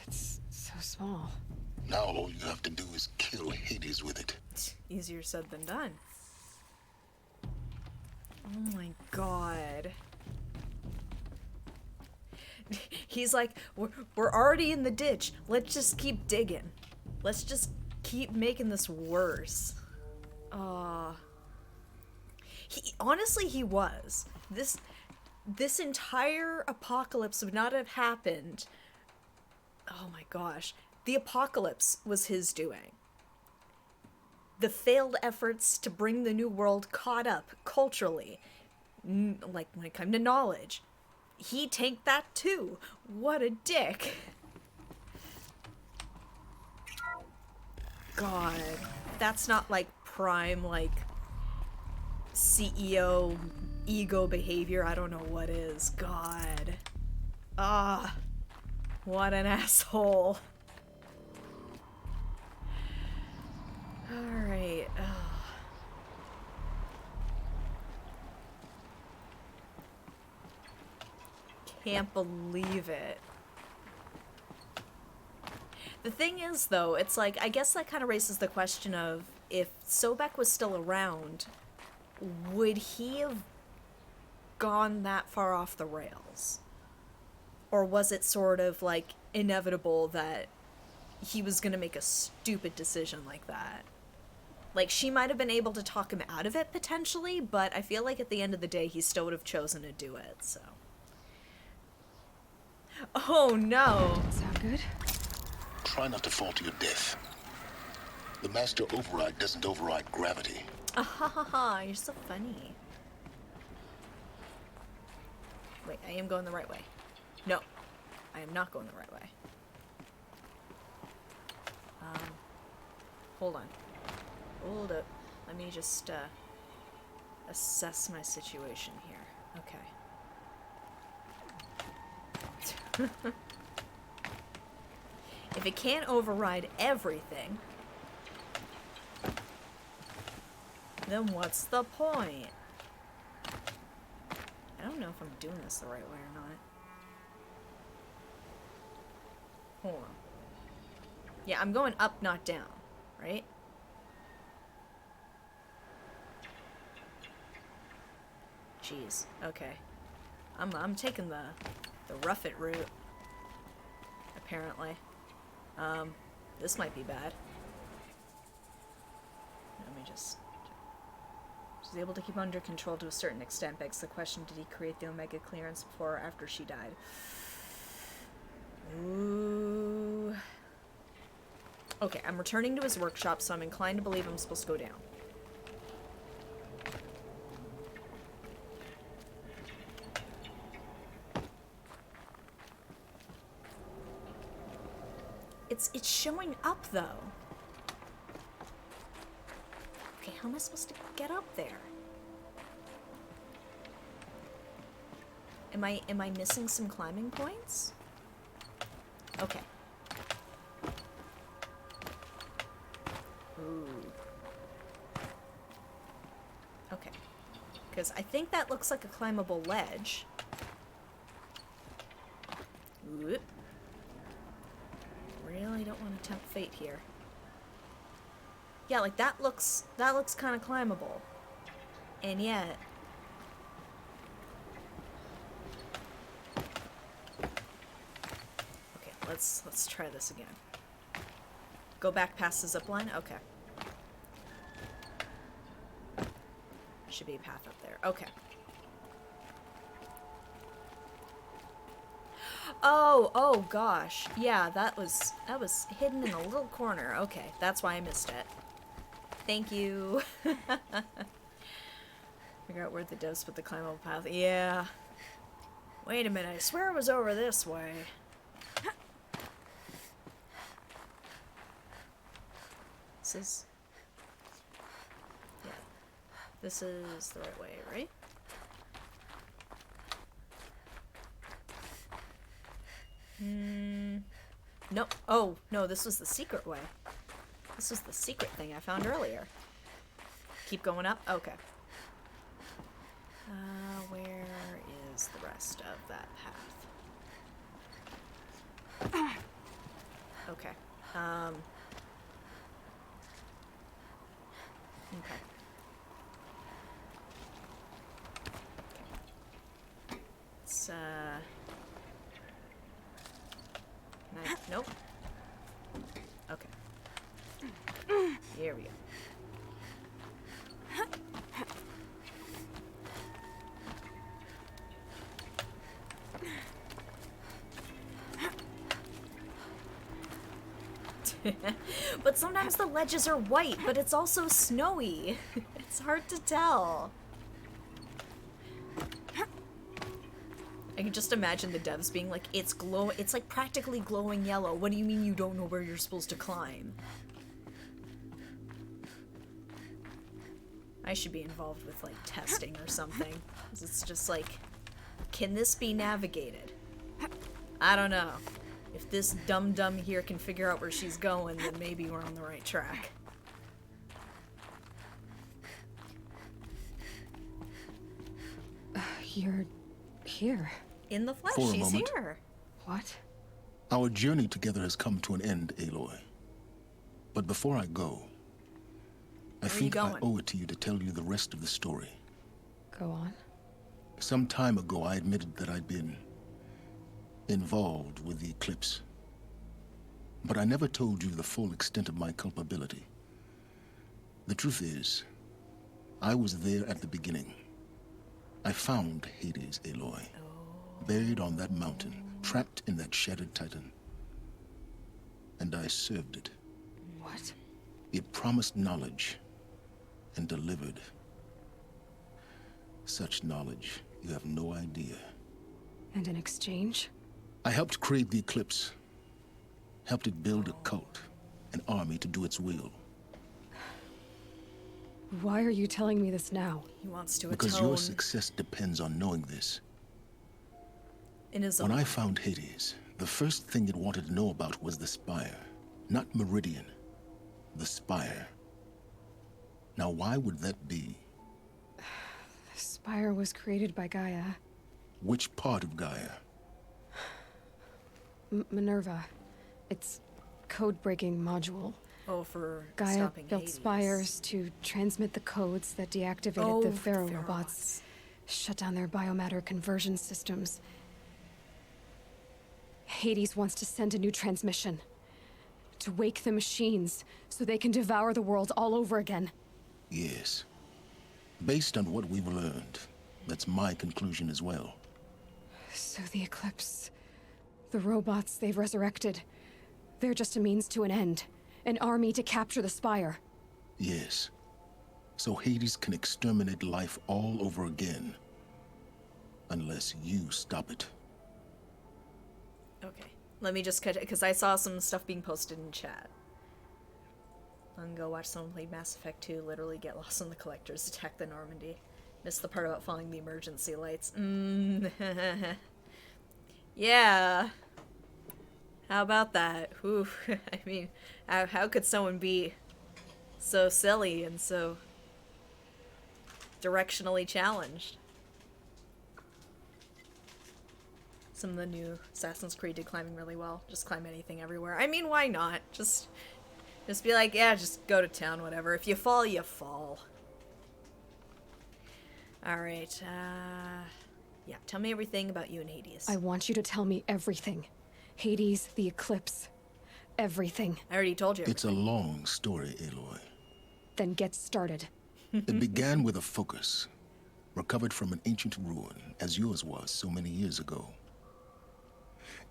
S2: It's so small.
S5: Now all you have to do is kill Hades with it.
S1: Easier said than done. Oh my god. He's like, we're already in the ditch. Let's just keep digging. Let's just keep making this worse. Honestly, he was. This entire apocalypse would not have happened. Oh my gosh. The apocalypse was his doing. The failed efforts to bring the new world caught up culturally, like when it came to knowledge. He tanked that too. What a dick. God, that's not like prime, like CEO ego behavior. I don't know what is. God. What an asshole. Alright. Can't believe it. The thing is, though, it's like, I guess that kind of raises the question of, if Sobek was still around, would he have gone that far off the rails? Or was it sort of, like, inevitable that he was gonna make a stupid decision like that? Like, she might have been able to talk him out of it, potentially, but I feel like at the end of the day, he still would have chosen to do it, so. Oh, no.
S2: Sound good?
S5: Try not to fall to your death. The Master Override doesn't override gravity.
S1: Ah ha ha ha, you're so funny. Wait, I am going the right way. No, I am not going the right way. Hold on. Hold up. Let me just, assess my situation here. Okay. If it can't override everything, then what's the point? I don't know if I'm doing this the right way or not. Hold on. Yeah, I'm going up, not down, right? Jeez, okay. I'm taking the rough it route, apparently. This might be bad. Let me just... She's able to keep under control to a certain extent. Begs the question, did he create the Omega clearance before or after she died? Ooh. Okay, I'm returning to his workshop, so I'm inclined to believe I'm supposed to go down. It's showing up, though. Okay, how am I supposed to get up there? Am I missing some climbing points? Okay. Ooh. Okay. Because I think that looks like a climbable ledge. Whoop. Really don't want to tempt fate here. Yeah, like that looks kind of climbable. And yet... Okay, let's try this again. Go back past the zip line? Okay. Should be a path up there. Okay. Oh gosh. Yeah, that was hidden in a little corner. Okay, that's why I missed it. Thank you. Figure out where the devs put the climbable path. Yeah. Wait a minute, I swear it was over this way. This is... Yeah. This is the right way, right? Nope. Oh, no, this was the secret way. This was the secret thing I found earlier. Keep going up? Okay. Where is the rest of that path? Okay. Okay. It's, nope. Okay. Here we go. But sometimes the ledges are white, but it's also snowy. It's hard to tell. I can just imagine the devs being like, it's like practically glowing yellow. What do you mean you don't know where you're supposed to climb? I should be involved with like testing or something. 'Cause it's just like, can this be navigated? I don't know. If this dum-dum here can figure out where she's going, then maybe we're on the right track.
S2: You're here.
S1: In the flesh,
S5: For a
S1: she's
S5: moment.
S1: here.
S2: What?
S5: Our journey together has come to an end, Aloy. But before I go, I think I owe it to you to tell you the rest of the story.
S2: Go on.
S5: Some time ago, I admitted that I'd been involved with the eclipse. But I never told you the full extent of my culpability. The truth is, I was there at the beginning. I found Hades, Aloy. Buried on that mountain, trapped in that shattered titan. And I served it.
S2: What?
S5: It promised knowledge and delivered. Such knowledge, you have no idea.
S2: And in exchange?
S5: I helped create the Eclipse. Helped it build a cult, an army to do its will.
S2: Why are you telling me this now?
S1: He wants to
S5: Because
S1: atone
S5: your success depends on knowing this.
S1: in his
S5: When
S1: own
S5: I found Hades, the first thing it wanted to know about was the Spire. Not Meridian. The Spire. Now, why would that be?
S2: The Spire was created by Gaia.
S5: Which part of Gaia?
S2: Minerva. It's code-breaking module.
S1: Oh, for
S2: Gaia
S1: stopping
S2: built
S1: Hades.
S2: spires to transmit the codes that deactivated the Pharaoh robots, shut down their biomatter conversion systems. Hades wants to send a new transmission. To wake the machines, so they can devour the world all over again.
S5: Yes. Based on what we've learned, that's my conclusion as well.
S2: So the Eclipse, the robots they've resurrected, they're just a means to an end. An army to capture the Spire.
S5: Yes. So Hades can exterminate life all over again. Unless you stop it.
S1: Okay. Let me just cut it, because I saw some stuff being posted in chat. I'm gonna go watch someone play Mass Effect 2, literally get lost on the Collectors, attack the Normandy. Missed the part about following the emergency lights. Yeah. How about that? Ooh, I mean, how could someone be so silly and so directionally challenged? Some of the new Assassin's Creed did climbing really well. Just climb anything everywhere. I mean, why not? Just be like, yeah, just go to town, whatever. If you fall, you fall. Alright, yeah, tell me everything about you and Hades.
S2: I want you to tell me everything. Hades, the Eclipse. Everything.
S1: I already told you everything.
S5: It's a long story, Aloy.
S2: Then get started.
S5: It began with a focus. Recovered from an ancient ruin, as yours was so many years ago.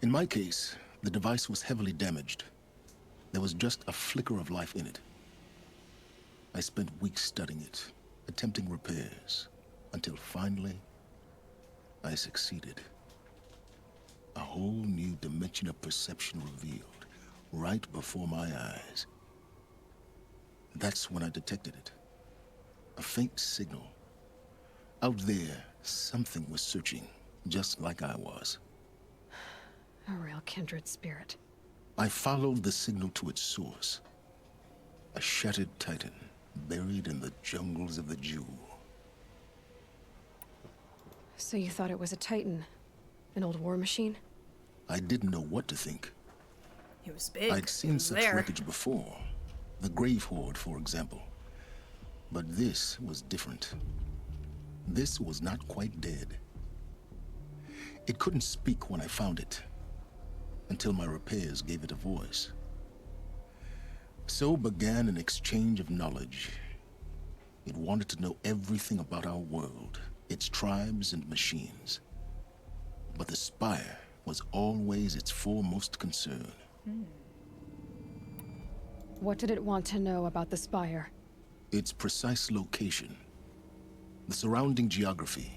S5: In my case, the device was heavily damaged. There was just a flicker of life in it. I spent weeks studying it, attempting repairs, until finally, I succeeded. A whole new dimension of perception revealed, right before my eyes. That's when I detected it. A faint signal. Out there, something was searching, just like I was.
S2: A real kindred spirit.
S5: I followed the signal to its source. A shattered titan, buried in the jungles of the Jewel.
S2: So you thought it was a Titan? An old war machine?
S5: I didn't know what to think.
S1: He was big.
S5: I'd seen such wreckage before. The Grave Horde, for example. But this was different. This was not quite dead. It couldn't speak when I found it, until my repairs gave it a voice. So began an exchange of knowledge. It wanted to know everything about our world, its tribes and machines. But the Spire was always its foremost concern.
S2: What did it want to know about the Spire?
S5: Its precise location, the surrounding geography,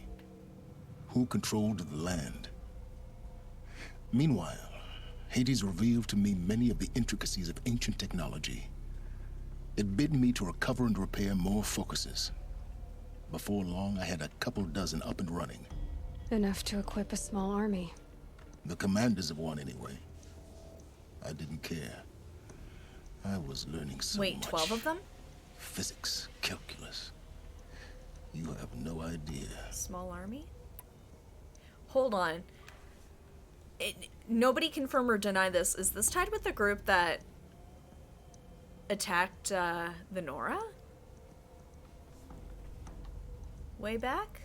S5: who controlled the land. Meanwhile, Hades revealed to me many of the intricacies of ancient technology. It bid me to recover and repair more focuses. Before long, I had a couple dozen up and running.
S2: Enough to equip a small army.
S5: The commanders of one, anyway. I didn't care. I was learning so much.
S1: Wait, 12 of them?
S5: Physics, calculus. You have no idea.
S1: Small army? Hold on. Nobody confirm or deny this. Is this tied with the group that attacked the Nora? Way back?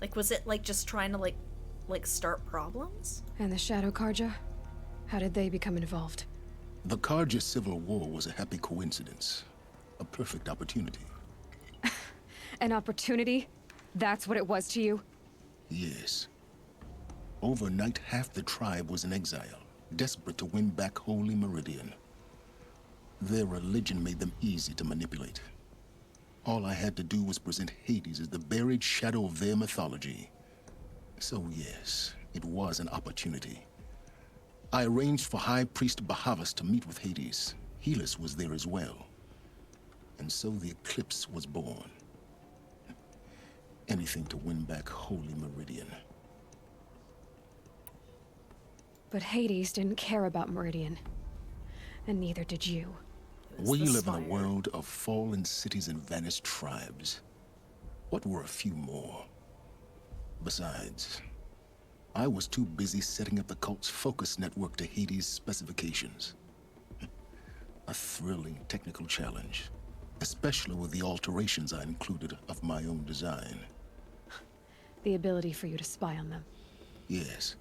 S1: Like, was it like just trying to like start problems?
S2: And the Shadow Karja? How did they become involved?
S5: The Karja Civil War was a happy coincidence. A perfect opportunity.
S2: An opportunity? That's what it was to you?
S5: Yes. Overnight, half the tribe was in exile, desperate to win back Holy Meridian. Their religion made them easy to manipulate. All I had to do was present Hades as the buried shadow of their mythology. So yes, it was an opportunity. I arranged for High Priest Bahavas to meet with Hades. Helis was there as well. And so the Eclipse was born. Anything to win back Holy Meridian.
S2: But Hades didn't care about Meridian. And neither did you.
S5: We live in a world of fallen cities and vanished tribes. What were a few more? Besides, I was too busy setting up the cult's focus network to Hades' specifications. A thrilling technical challenge, especially with the alterations I included of my own design.
S2: The ability for you to spy on them.
S5: Yes.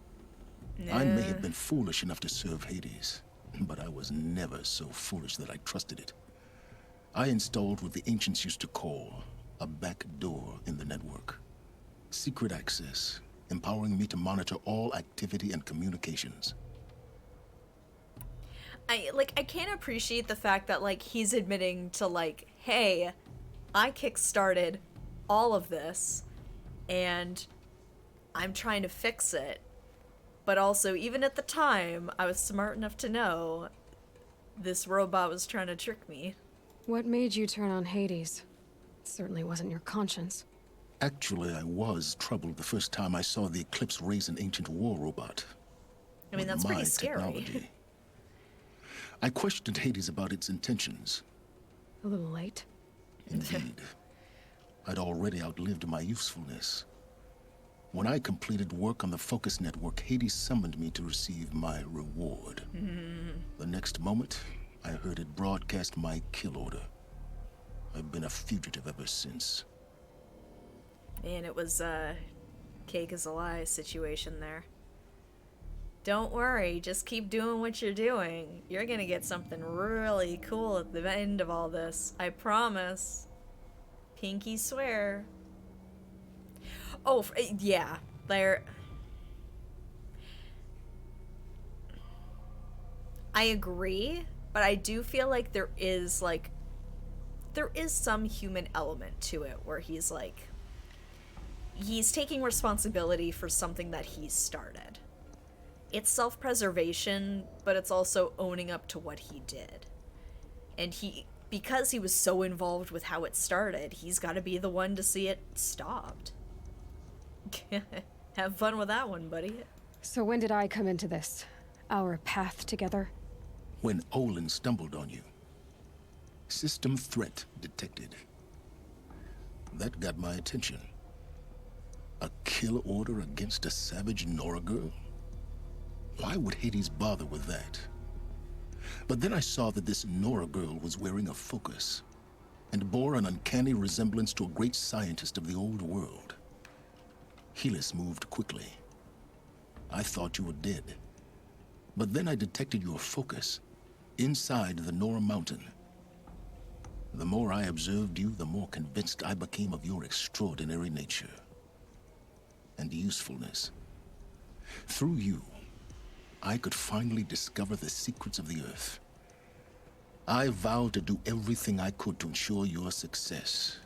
S5: I may have been foolish enough to serve Hades, but I was never so foolish that I trusted it. I installed what the ancients used to call a back door in the network. Secret access, empowering me to monitor all activity and communications.
S1: I can't appreciate the fact that, like, he's admitting to, like, hey, I kickstarted all of this, and I'm trying to fix it. But also, even at the time, I was smart enough to know this robot was trying to trick me.
S2: What made you turn on Hades? It certainly wasn't your conscience.
S5: Actually, I was troubled the first time I saw the Eclipse raise an ancient war robot.
S1: I mean, that's pretty scary.
S5: I questioned Hades about its intentions.
S2: A little late.
S5: Indeed. I'd already outlived my usefulness. When I completed work on the Focus Network, Hades summoned me to receive my reward. The next moment, I heard it broadcast my kill order. I've been a fugitive ever since.
S1: And it was a cake is a lie situation there. Don't worry, just keep doing what you're doing. You're gonna get something really cool at the end of all this. I promise. Pinky swear. Oh, yeah. There. I agree, but I do feel like there is some human element to it where he's like, he's taking responsibility for something that he started. It's self-preservation, but it's also owning up to what he did. And because he was so involved with how it started, he's got to be the one to see it stopped. Have fun with that one, buddy.
S2: So when did I come into this? Our path together?
S5: When Olin stumbled on you. System threat detected. That got my attention. A kill order against a savage Nora girl? Why would Hades bother with that? But then I saw that this Nora girl was wearing a focus, and bore an uncanny resemblance to a great scientist of the old world. Helis moved quickly. I thought you were dead. But then I detected your focus inside the Nora Mountain. The more I observed you, the more convinced I became of your extraordinary nature and usefulness. Through you, I could finally discover the secrets of the Earth. I vowed to do everything I could to ensure your success.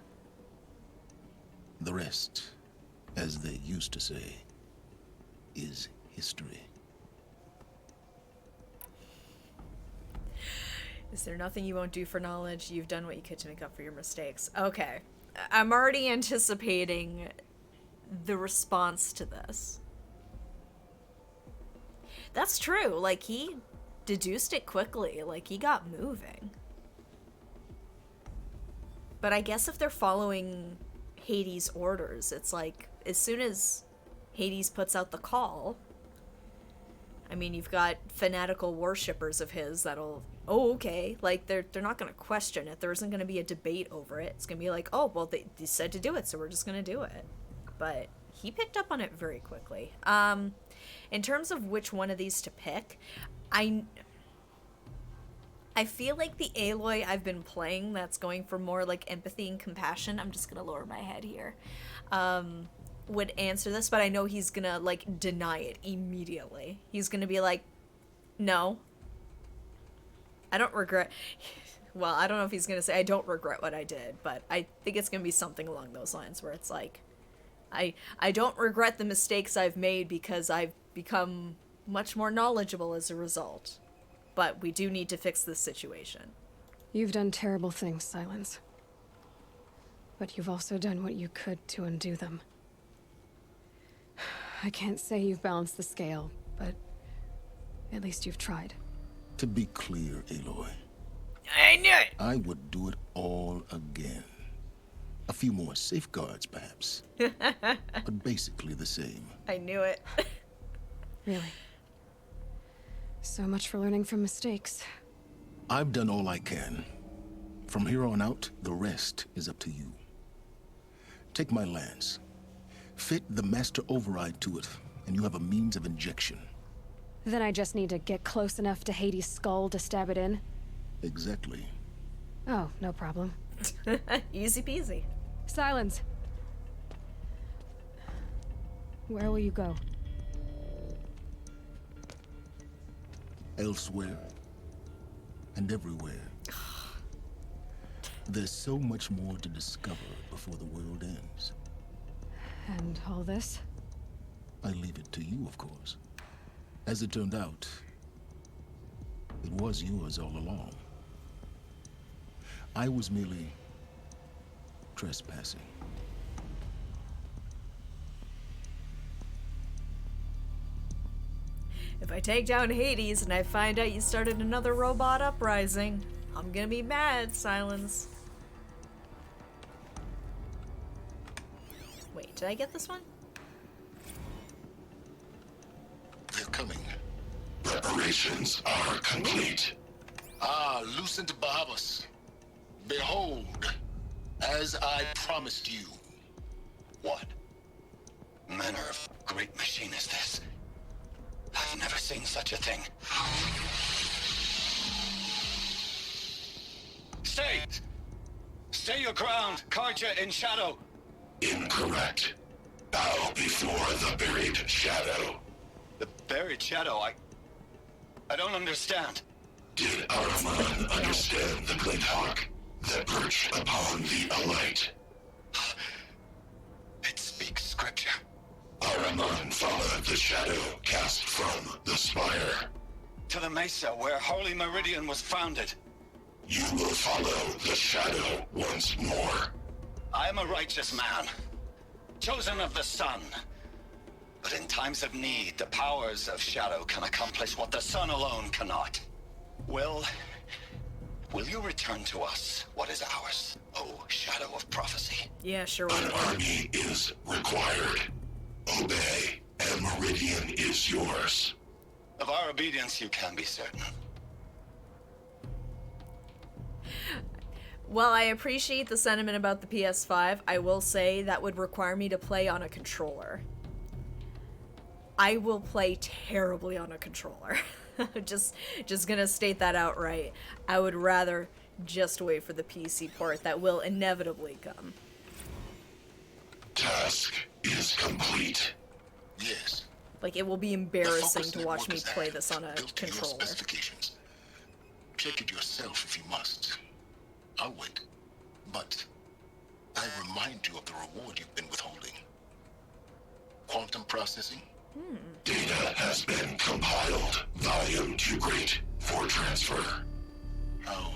S5: The rest, as they used to say, is history.
S1: Is there nothing you won't do for knowledge? You've done what you could to make up for your mistakes. Okay. I'm already anticipating the response to this. That's true. Like, he deduced it quickly. Like, he got moving. But I guess if they're following Hades' orders, it's like, as soon as Hades puts out the call, I mean, you've got fanatical worshippers of his that'll, oh, okay. Like, they're not going to question it. There isn't going to be a debate over it. It's going to be like, oh, well, they said to do it, so we're just going to do it. But he picked up on it very quickly. In terms of which one of these to pick, I feel like the Aloy I've been playing that's going for more, like, empathy and compassion, I'm just going to lower my head here, would answer this, but I know he's going to, like, deny it immediately. He's going to be like, no. I don't regret... Well, I don't know if he's going to say, I don't regret what I did, but I think it's going to be something along those lines where it's like, I don't regret the mistakes I've made because I've become much more knowledgeable as a result. But we do need to fix this situation.
S2: You've done terrible things, Silence. But you've also done what you could to undo them. I can't say you've balanced the scale, but at least you've tried.
S5: To be clear, Aloy,
S1: I knew it!
S5: I would do it all again. A few more safeguards, perhaps. But basically the same.
S1: I knew it.
S2: Really. So much for learning from mistakes.
S5: I've done all I can. From here on out, the rest is up to you. Take my lance. Fit the master override to it, and you have a means of injection.
S2: Then I just need to get close enough to Hades' skull to stab it in?
S5: Exactly.
S2: Oh, no problem.
S1: Easy peasy.
S2: Silence. Where will you go?
S5: Elsewhere. And everywhere. There's so much more to discover before the world ends.
S2: And all this?
S5: I leave it to you, of course. As it turned out, it was yours all along. I was merely trespassing.
S1: If I take down Hades and I find out you started another robot uprising, I'm gonna be mad, Silence. Wait, did I get this one?
S5: They're coming.
S9: Preparations are complete.
S5: Ah, Lucent Bahavas. Behold, as I promised you.
S9: What manner of great machine is this? I've never seen such a thing.
S8: Stay! Stay your ground, Karja in shadow!
S9: Incorrect. Bow before the buried shadow.
S8: The buried shadow, I don't understand.
S9: Did Araman understand the glint hawk that perched upon the alight?
S8: It speaks scripture.
S9: Araman followed the shadow cast from the spire.
S8: To the mesa where Holy Meridian was founded.
S9: You will follow the shadow once more.
S8: I am a righteous man, chosen of the sun. But in times of need, the powers of shadow can accomplish what the sun alone cannot. Will you return to us what is ours, O Shadow of Prophecy?
S1: Yeah, sure.
S9: An army is required. Obey, and Meridian is yours.
S8: Of our obedience, you can be certain.
S1: While I appreciate the sentiment about the PS5, I will say that would require me to play on a controller. I will play terribly on a controller. just gonna state that outright. I would rather just wait for the PC port that will inevitably come.
S9: Task is complete.
S5: Yes.
S1: Like, it will be embarrassing to watch me play this on a controller.
S5: Check it yourself if you must. I'll wait. But I remind you of the reward you've been withholding. Quantum processing?
S9: Data has been compiled. Volume too great for transfer.
S5: How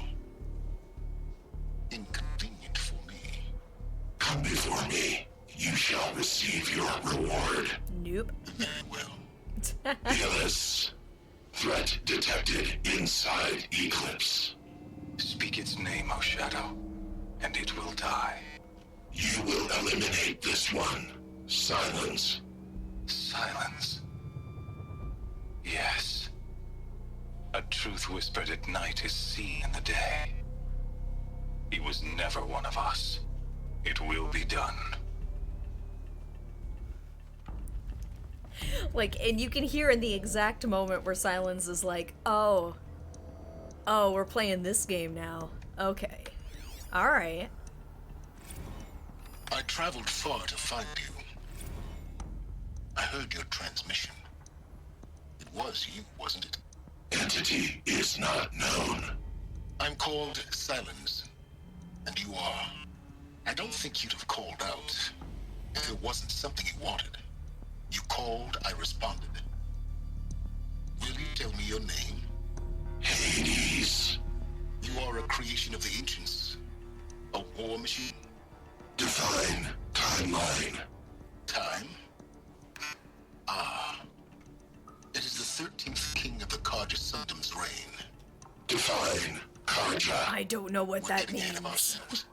S5: inconvenient for me.
S9: Come before me. You shall receive your reward.
S1: Nope.
S5: Very well.
S9: Illis. Threat detected inside Eclipse.
S8: Speak its name, O Shadow, and it will die.
S9: You will eliminate this one. Silence.
S8: Silence. Yes. A truth whispered at night is seen in the day. He was never one of us. It will be done.
S1: Like, and you can hear in the exact moment where Silence is like, oh, we're playing this game now. Okay. Alright.
S5: I traveled far to find you. I heard your transmission. It was you, wasn't it?
S9: Entity is not known.
S5: I'm called Silence, and you are. I don't think you'd have called out if it wasn't something you wanted. You called, I responded. Will you tell me your name?
S9: Hades.
S5: You are a creation of the ancients. A war machine?
S9: Define timeline.
S5: Time? Ah. It is the 13th king of the Karja Sundom's reign.
S9: Define Karja.
S1: I don't know what that
S5: Getting ahead of
S1: means.
S5: ourselves.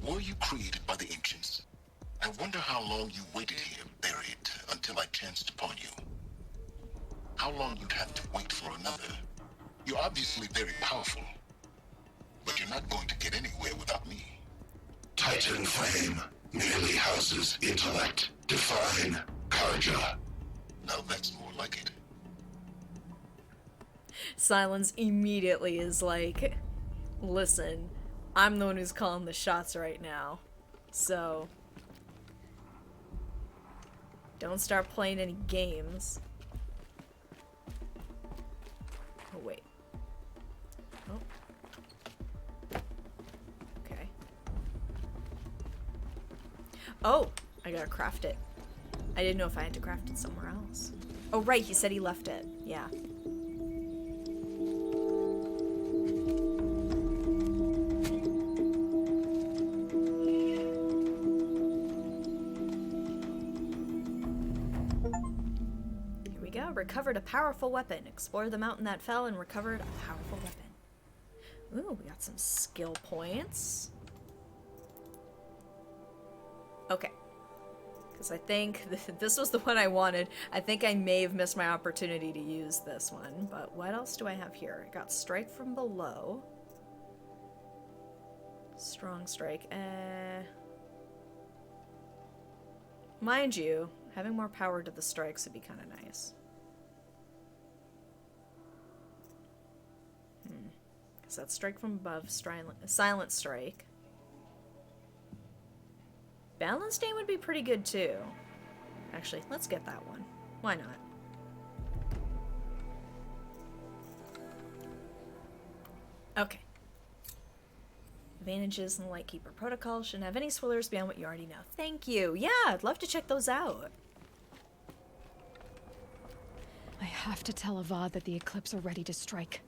S5: Were you created by the ancients? I wonder how long you waited here, buried, until I chanced upon you. how long you'd have to wait for another. You're obviously very powerful, but you're not going to get anywhere without me.
S13: Titan flame merely houses intellect. Define Karja.
S5: Now that's more like it.
S1: Silence immediately is like, listen, I'm the one who's calling the shots right now. So, don't start playing any games. Oh, wait. Oh. Okay. Oh, I gotta craft it. I didn't know if I had to craft it somewhere else. Oh, right, he said he left it. Yeah. Recovered a powerful weapon. Explored the mountain that fell and recovered a powerful weapon. Ooh, we got some skill points. Okay. Because I think this was the one I wanted. I think I may have missed my opportunity to use this one. But what else do I have here? I got strike from below. Strong strike. Mind you, having more power to the strikes would be kind of nice. Because that's strike from above, silent strike. Balanced aim would be pretty good too. Actually, let's get that one. Why not? Okay. Advantages in the Lightkeeper protocol shouldn't have any spoilers beyond what you already know. Thank you. Yeah, I'd love to check those out.
S2: I have to tell Avad that the Eclipse are ready to strike.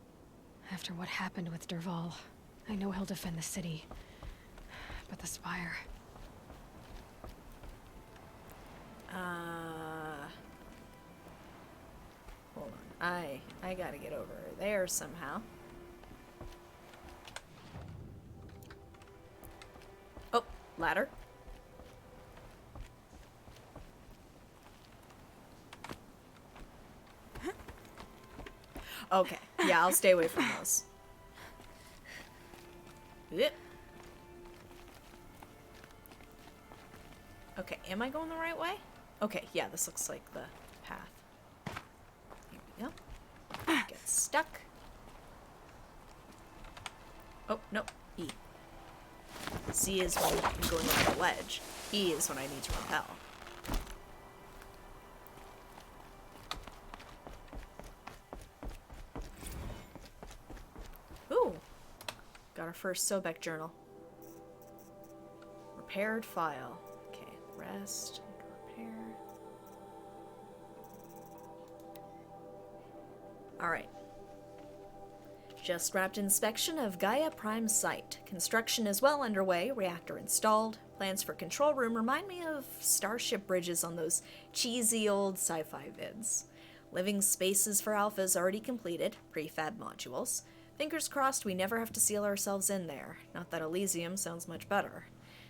S2: After what happened with Dervahl, I know he'll defend the city. But the Spire...
S1: Hold on. I gotta get over there somehow. Oh, ladder. Okay, yeah, I'll stay away from those. Yep. Okay, am I going the right way? Okay, yeah, this looks like the path. Here we go. Get stuck. Oh, no, E. C is when I'm going over the ledge. E is when I need to repel. Ooh, got our first Sobek journal. Repaired file. Okay, rest, repair. Alright. Just wrapped inspection of Gaia Prime site. Construction is well underway, reactor installed. Plans for control room remind me of starship bridges on those cheesy old sci-fi vids. Living spaces for Alphas already completed, prefab modules. Fingers crossed we never have to seal ourselves in there. Not that Elysium sounds much better.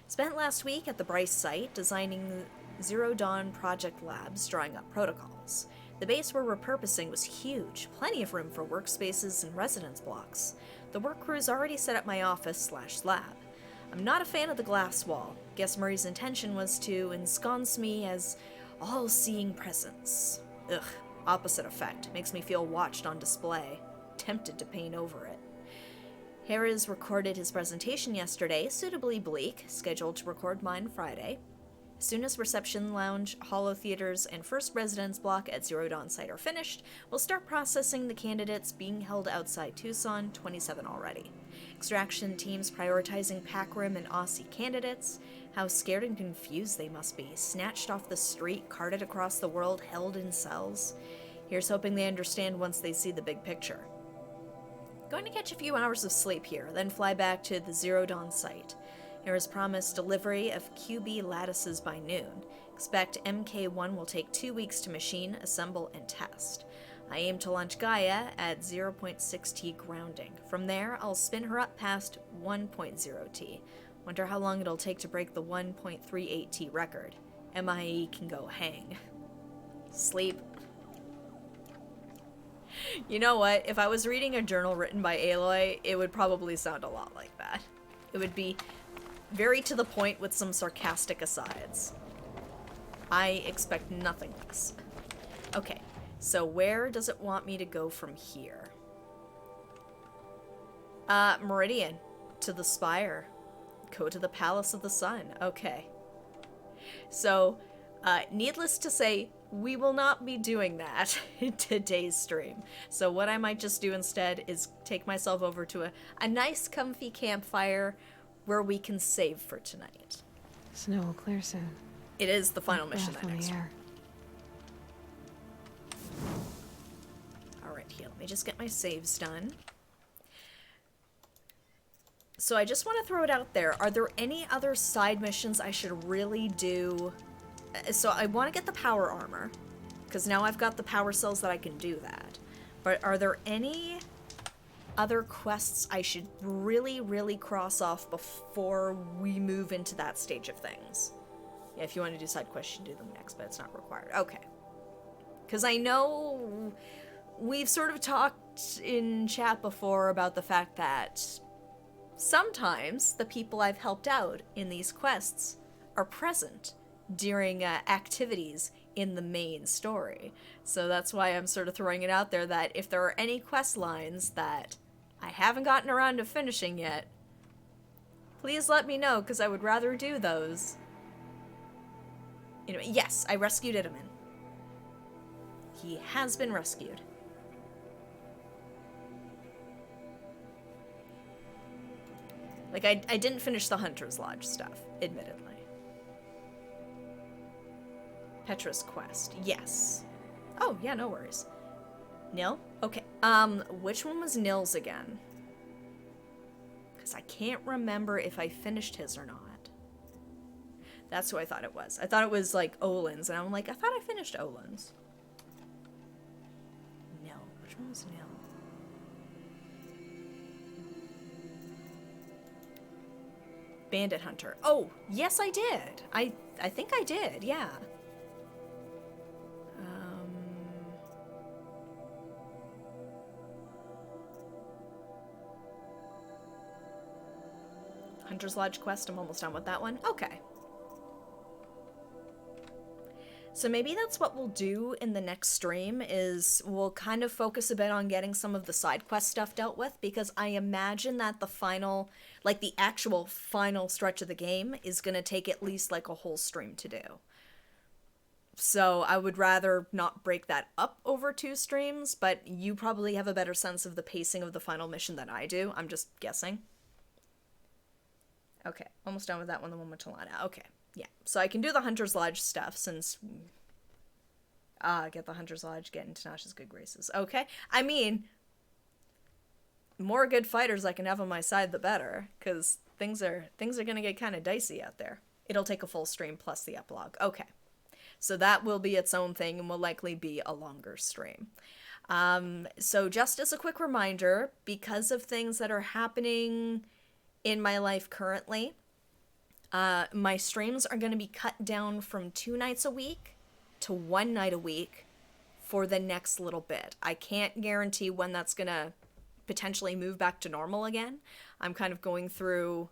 S1: Spent last week at the Bryce site designing Zero Dawn project labs, drawing up protocols. The base we're repurposing was huge, plenty of room for workspaces and residence blocks. The work crew's already set up my office/lab. I'm not a fan of the glass wall. Guess Murray's intention was to ensconce me as all-seeing presence. Ugh, opposite effect. Makes me feel watched on display. Tempted to paint over it. Harris recorded his presentation yesterday, suitably bleak, scheduled to record mine Friday. As soon as reception lounge, holo theaters, and first residence block at Zero Dawn site are finished, we'll start processing the candidates being held outside Tucson, 27 already. Extraction teams prioritizing Pac Rim and Aussie candidates. How scared and confused they must be, snatched off the street, carted across the world, held in cells. Here's hoping they understand once they see the big picture. Going to catch a few hours of sleep here, then fly back to the Zero Dawn site. There is promised delivery of QB lattices by noon. Expect MK1 will take 2 weeks to machine, assemble, and test. I aim to launch Gaia at 0.6T grounding. From there, I'll spin her up past 1.0T. Wonder how long it'll take to break the 1.38T record. MIE can go hang. Sleep. You know what? If I was reading a journal written by Aloy, it would probably sound a lot like that. It would be very to the point with some sarcastic asides. I expect nothing less. Okay, so where does it want me to go from here? Meridian. To the Spire. Go to the Palace of the Sun. Okay. So, needless to say, we will not be doing that in today's stream. So what I might just do instead is take myself over to a nice comfy campfire where we can save for tonight.
S2: Snow will clear soon.
S1: It is the final mission that next one. Alright, here, let me just get my saves done. So I just want to throw it out there. Are there any other side missions I should really do? So I want to get the power armor, because now I've got the power cells that I can do that. But are there any other quests I should really, really cross off before we move into that stage of things? Yeah, if you want to do side quests, you can do them next, but it's not required. Okay. Because I know we've sort of talked in chat before about the fact that sometimes the people I've helped out in these quests are present during activities in the main story. So that's why I'm sort of throwing it out there that if there are any quest lines that I haven't gotten around to finishing yet, please let me know, because I would rather do those. Anyway, yes, I rescued Itamen. He has been rescued. Like, I didn't finish the Hunter's Lodge stuff, admittedly. Petra's quest, yes. Oh, yeah, no worries. Nil? Okay. Which one was Nil's again? Because I can't remember if I finished his or not. That's who I thought it was. I thought it was, like, Olin's, and I'm like, I thought I finished Olin's. Nil. Which one was Nil? Bandit Hunter. Oh, yes, I did. I think I did, yeah. Hunter's Lodge quest, I'm almost done with that one. Okay. So maybe that's what we'll do in the next stream, is we'll kind of focus a bit on getting some of the side quest stuff dealt with, because I imagine that the final, like the actual final stretch of the game is going to take at least like a whole stream to do. So I would rather not break that up over 2 streams, but you probably have a better sense of the pacing of the final mission than I do. I'm just guessing. Okay, almost done with that one, the one with Talana. Okay, yeah. So I can do the Hunter's Lodge stuff since... get the Hunter's Lodge, get into Tasha's good graces. Okay, I mean, more good fighters I can have on my side, the better, because things are gonna get kind of dicey out there. It'll take a full stream plus the epilogue. Okay, so that will be its own thing and will likely be a longer stream. So just as a quick reminder, because of things that are happening in my life currently, my streams are going to be cut down from 2 nights a week to 1 night a week for the next little bit. I can't guarantee when that's going to potentially move back to normal again. I'm kind of going through...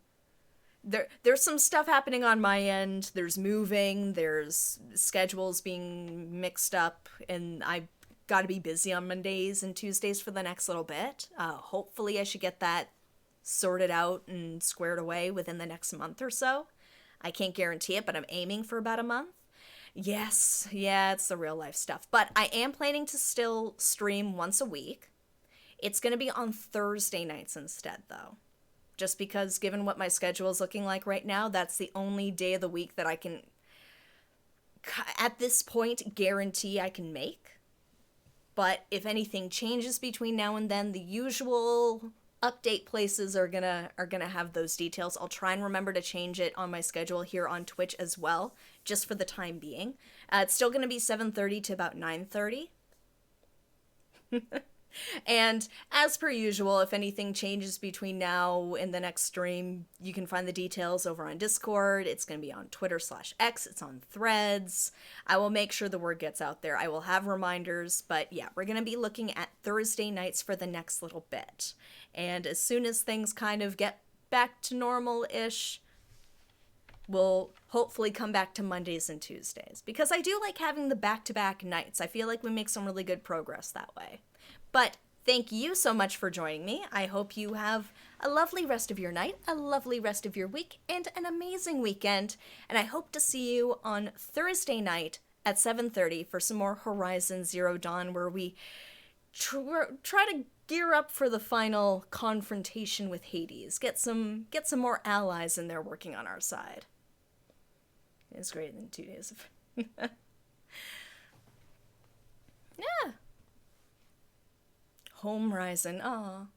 S1: There's some stuff happening on my end. There's moving, there's schedules being mixed up, and I've got to be busy on Mondays and Tuesdays for the next little bit. Hopefully I should get that sorted out and squared away within the next month or so. I can't guarantee it, but I'm aiming for about a month. Yes, yeah, it's the real life stuff. But I am planning to still stream once a week. It's going to be on Thursday nights instead, though. Just because, given what my schedule is looking like right now, that's the only day of the week that I can, at this point, guarantee I can make. But if anything changes between now and then, the usual update places are gonna have those details. I'll try and remember to change it on my schedule here on Twitch as well, just for the time being. It's still gonna be 7:30 to about 9:30. And as per usual, if anything changes between now and the next stream, you can find the details over on Discord. It's going to be on Twitter/X. It's on Threads. I will make sure the word gets out there. I will have reminders, but yeah, we're going to be looking at Thursday nights for the next little bit. And as soon as things kind of get back to normal-ish, we'll hopefully come back to Mondays and Tuesdays. Because I do like having the back-to-back nights. I feel like we make some really good progress that way. But thank you so much for joining me. I hope you have a lovely rest of your night, a lovely rest of your week, and an amazing weekend. And I hope to see you on Thursday night at 7:30 for some more Horizon Zero Dawn, where we try to gear up for the final confrontation with Hades. Get some more allies in there working on our side. It's greater than 2 days of... Yeah. Home Horizon, aw.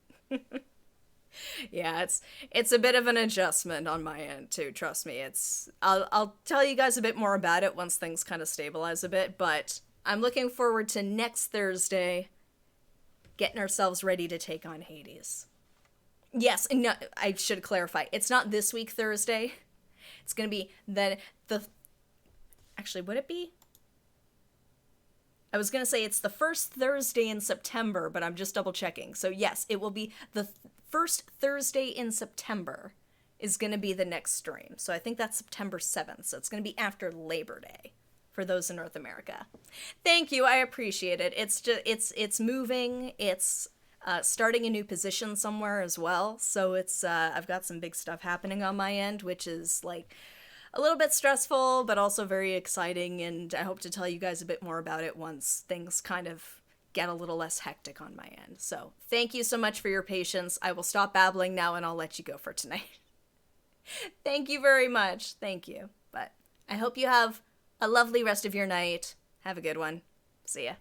S1: Yeah, it's a bit of an adjustment on my end too, trust me. I'll tell you guys a bit more about it once things kind of stabilize a bit, but I'm looking forward to next Thursday getting ourselves ready to take on Hades. Yes, no, I should clarify. It's not this week Thursday. It's going to be actually, would it be? I was going to say it's the first Thursday in September, but I'm just double checking. So yes, it will be the first Thursday in September is going to be the next stream. So I think that's September 7th. So it's going to be after Labor Day for those in North America. Thank you. I appreciate it. It's just, it's moving. It's starting a new position somewhere as well. So it's, I've got some big stuff happening on my end, which is like a little bit stressful, but also very exciting, and I hope to tell you guys a bit more about it once things kind of get a little less hectic on my end. So thank you so much for your patience. I will stop babbling now, and I'll let you go for tonight. Thank you very much. Thank you. But I hope you have a lovely rest of your night. Have a good one. See ya.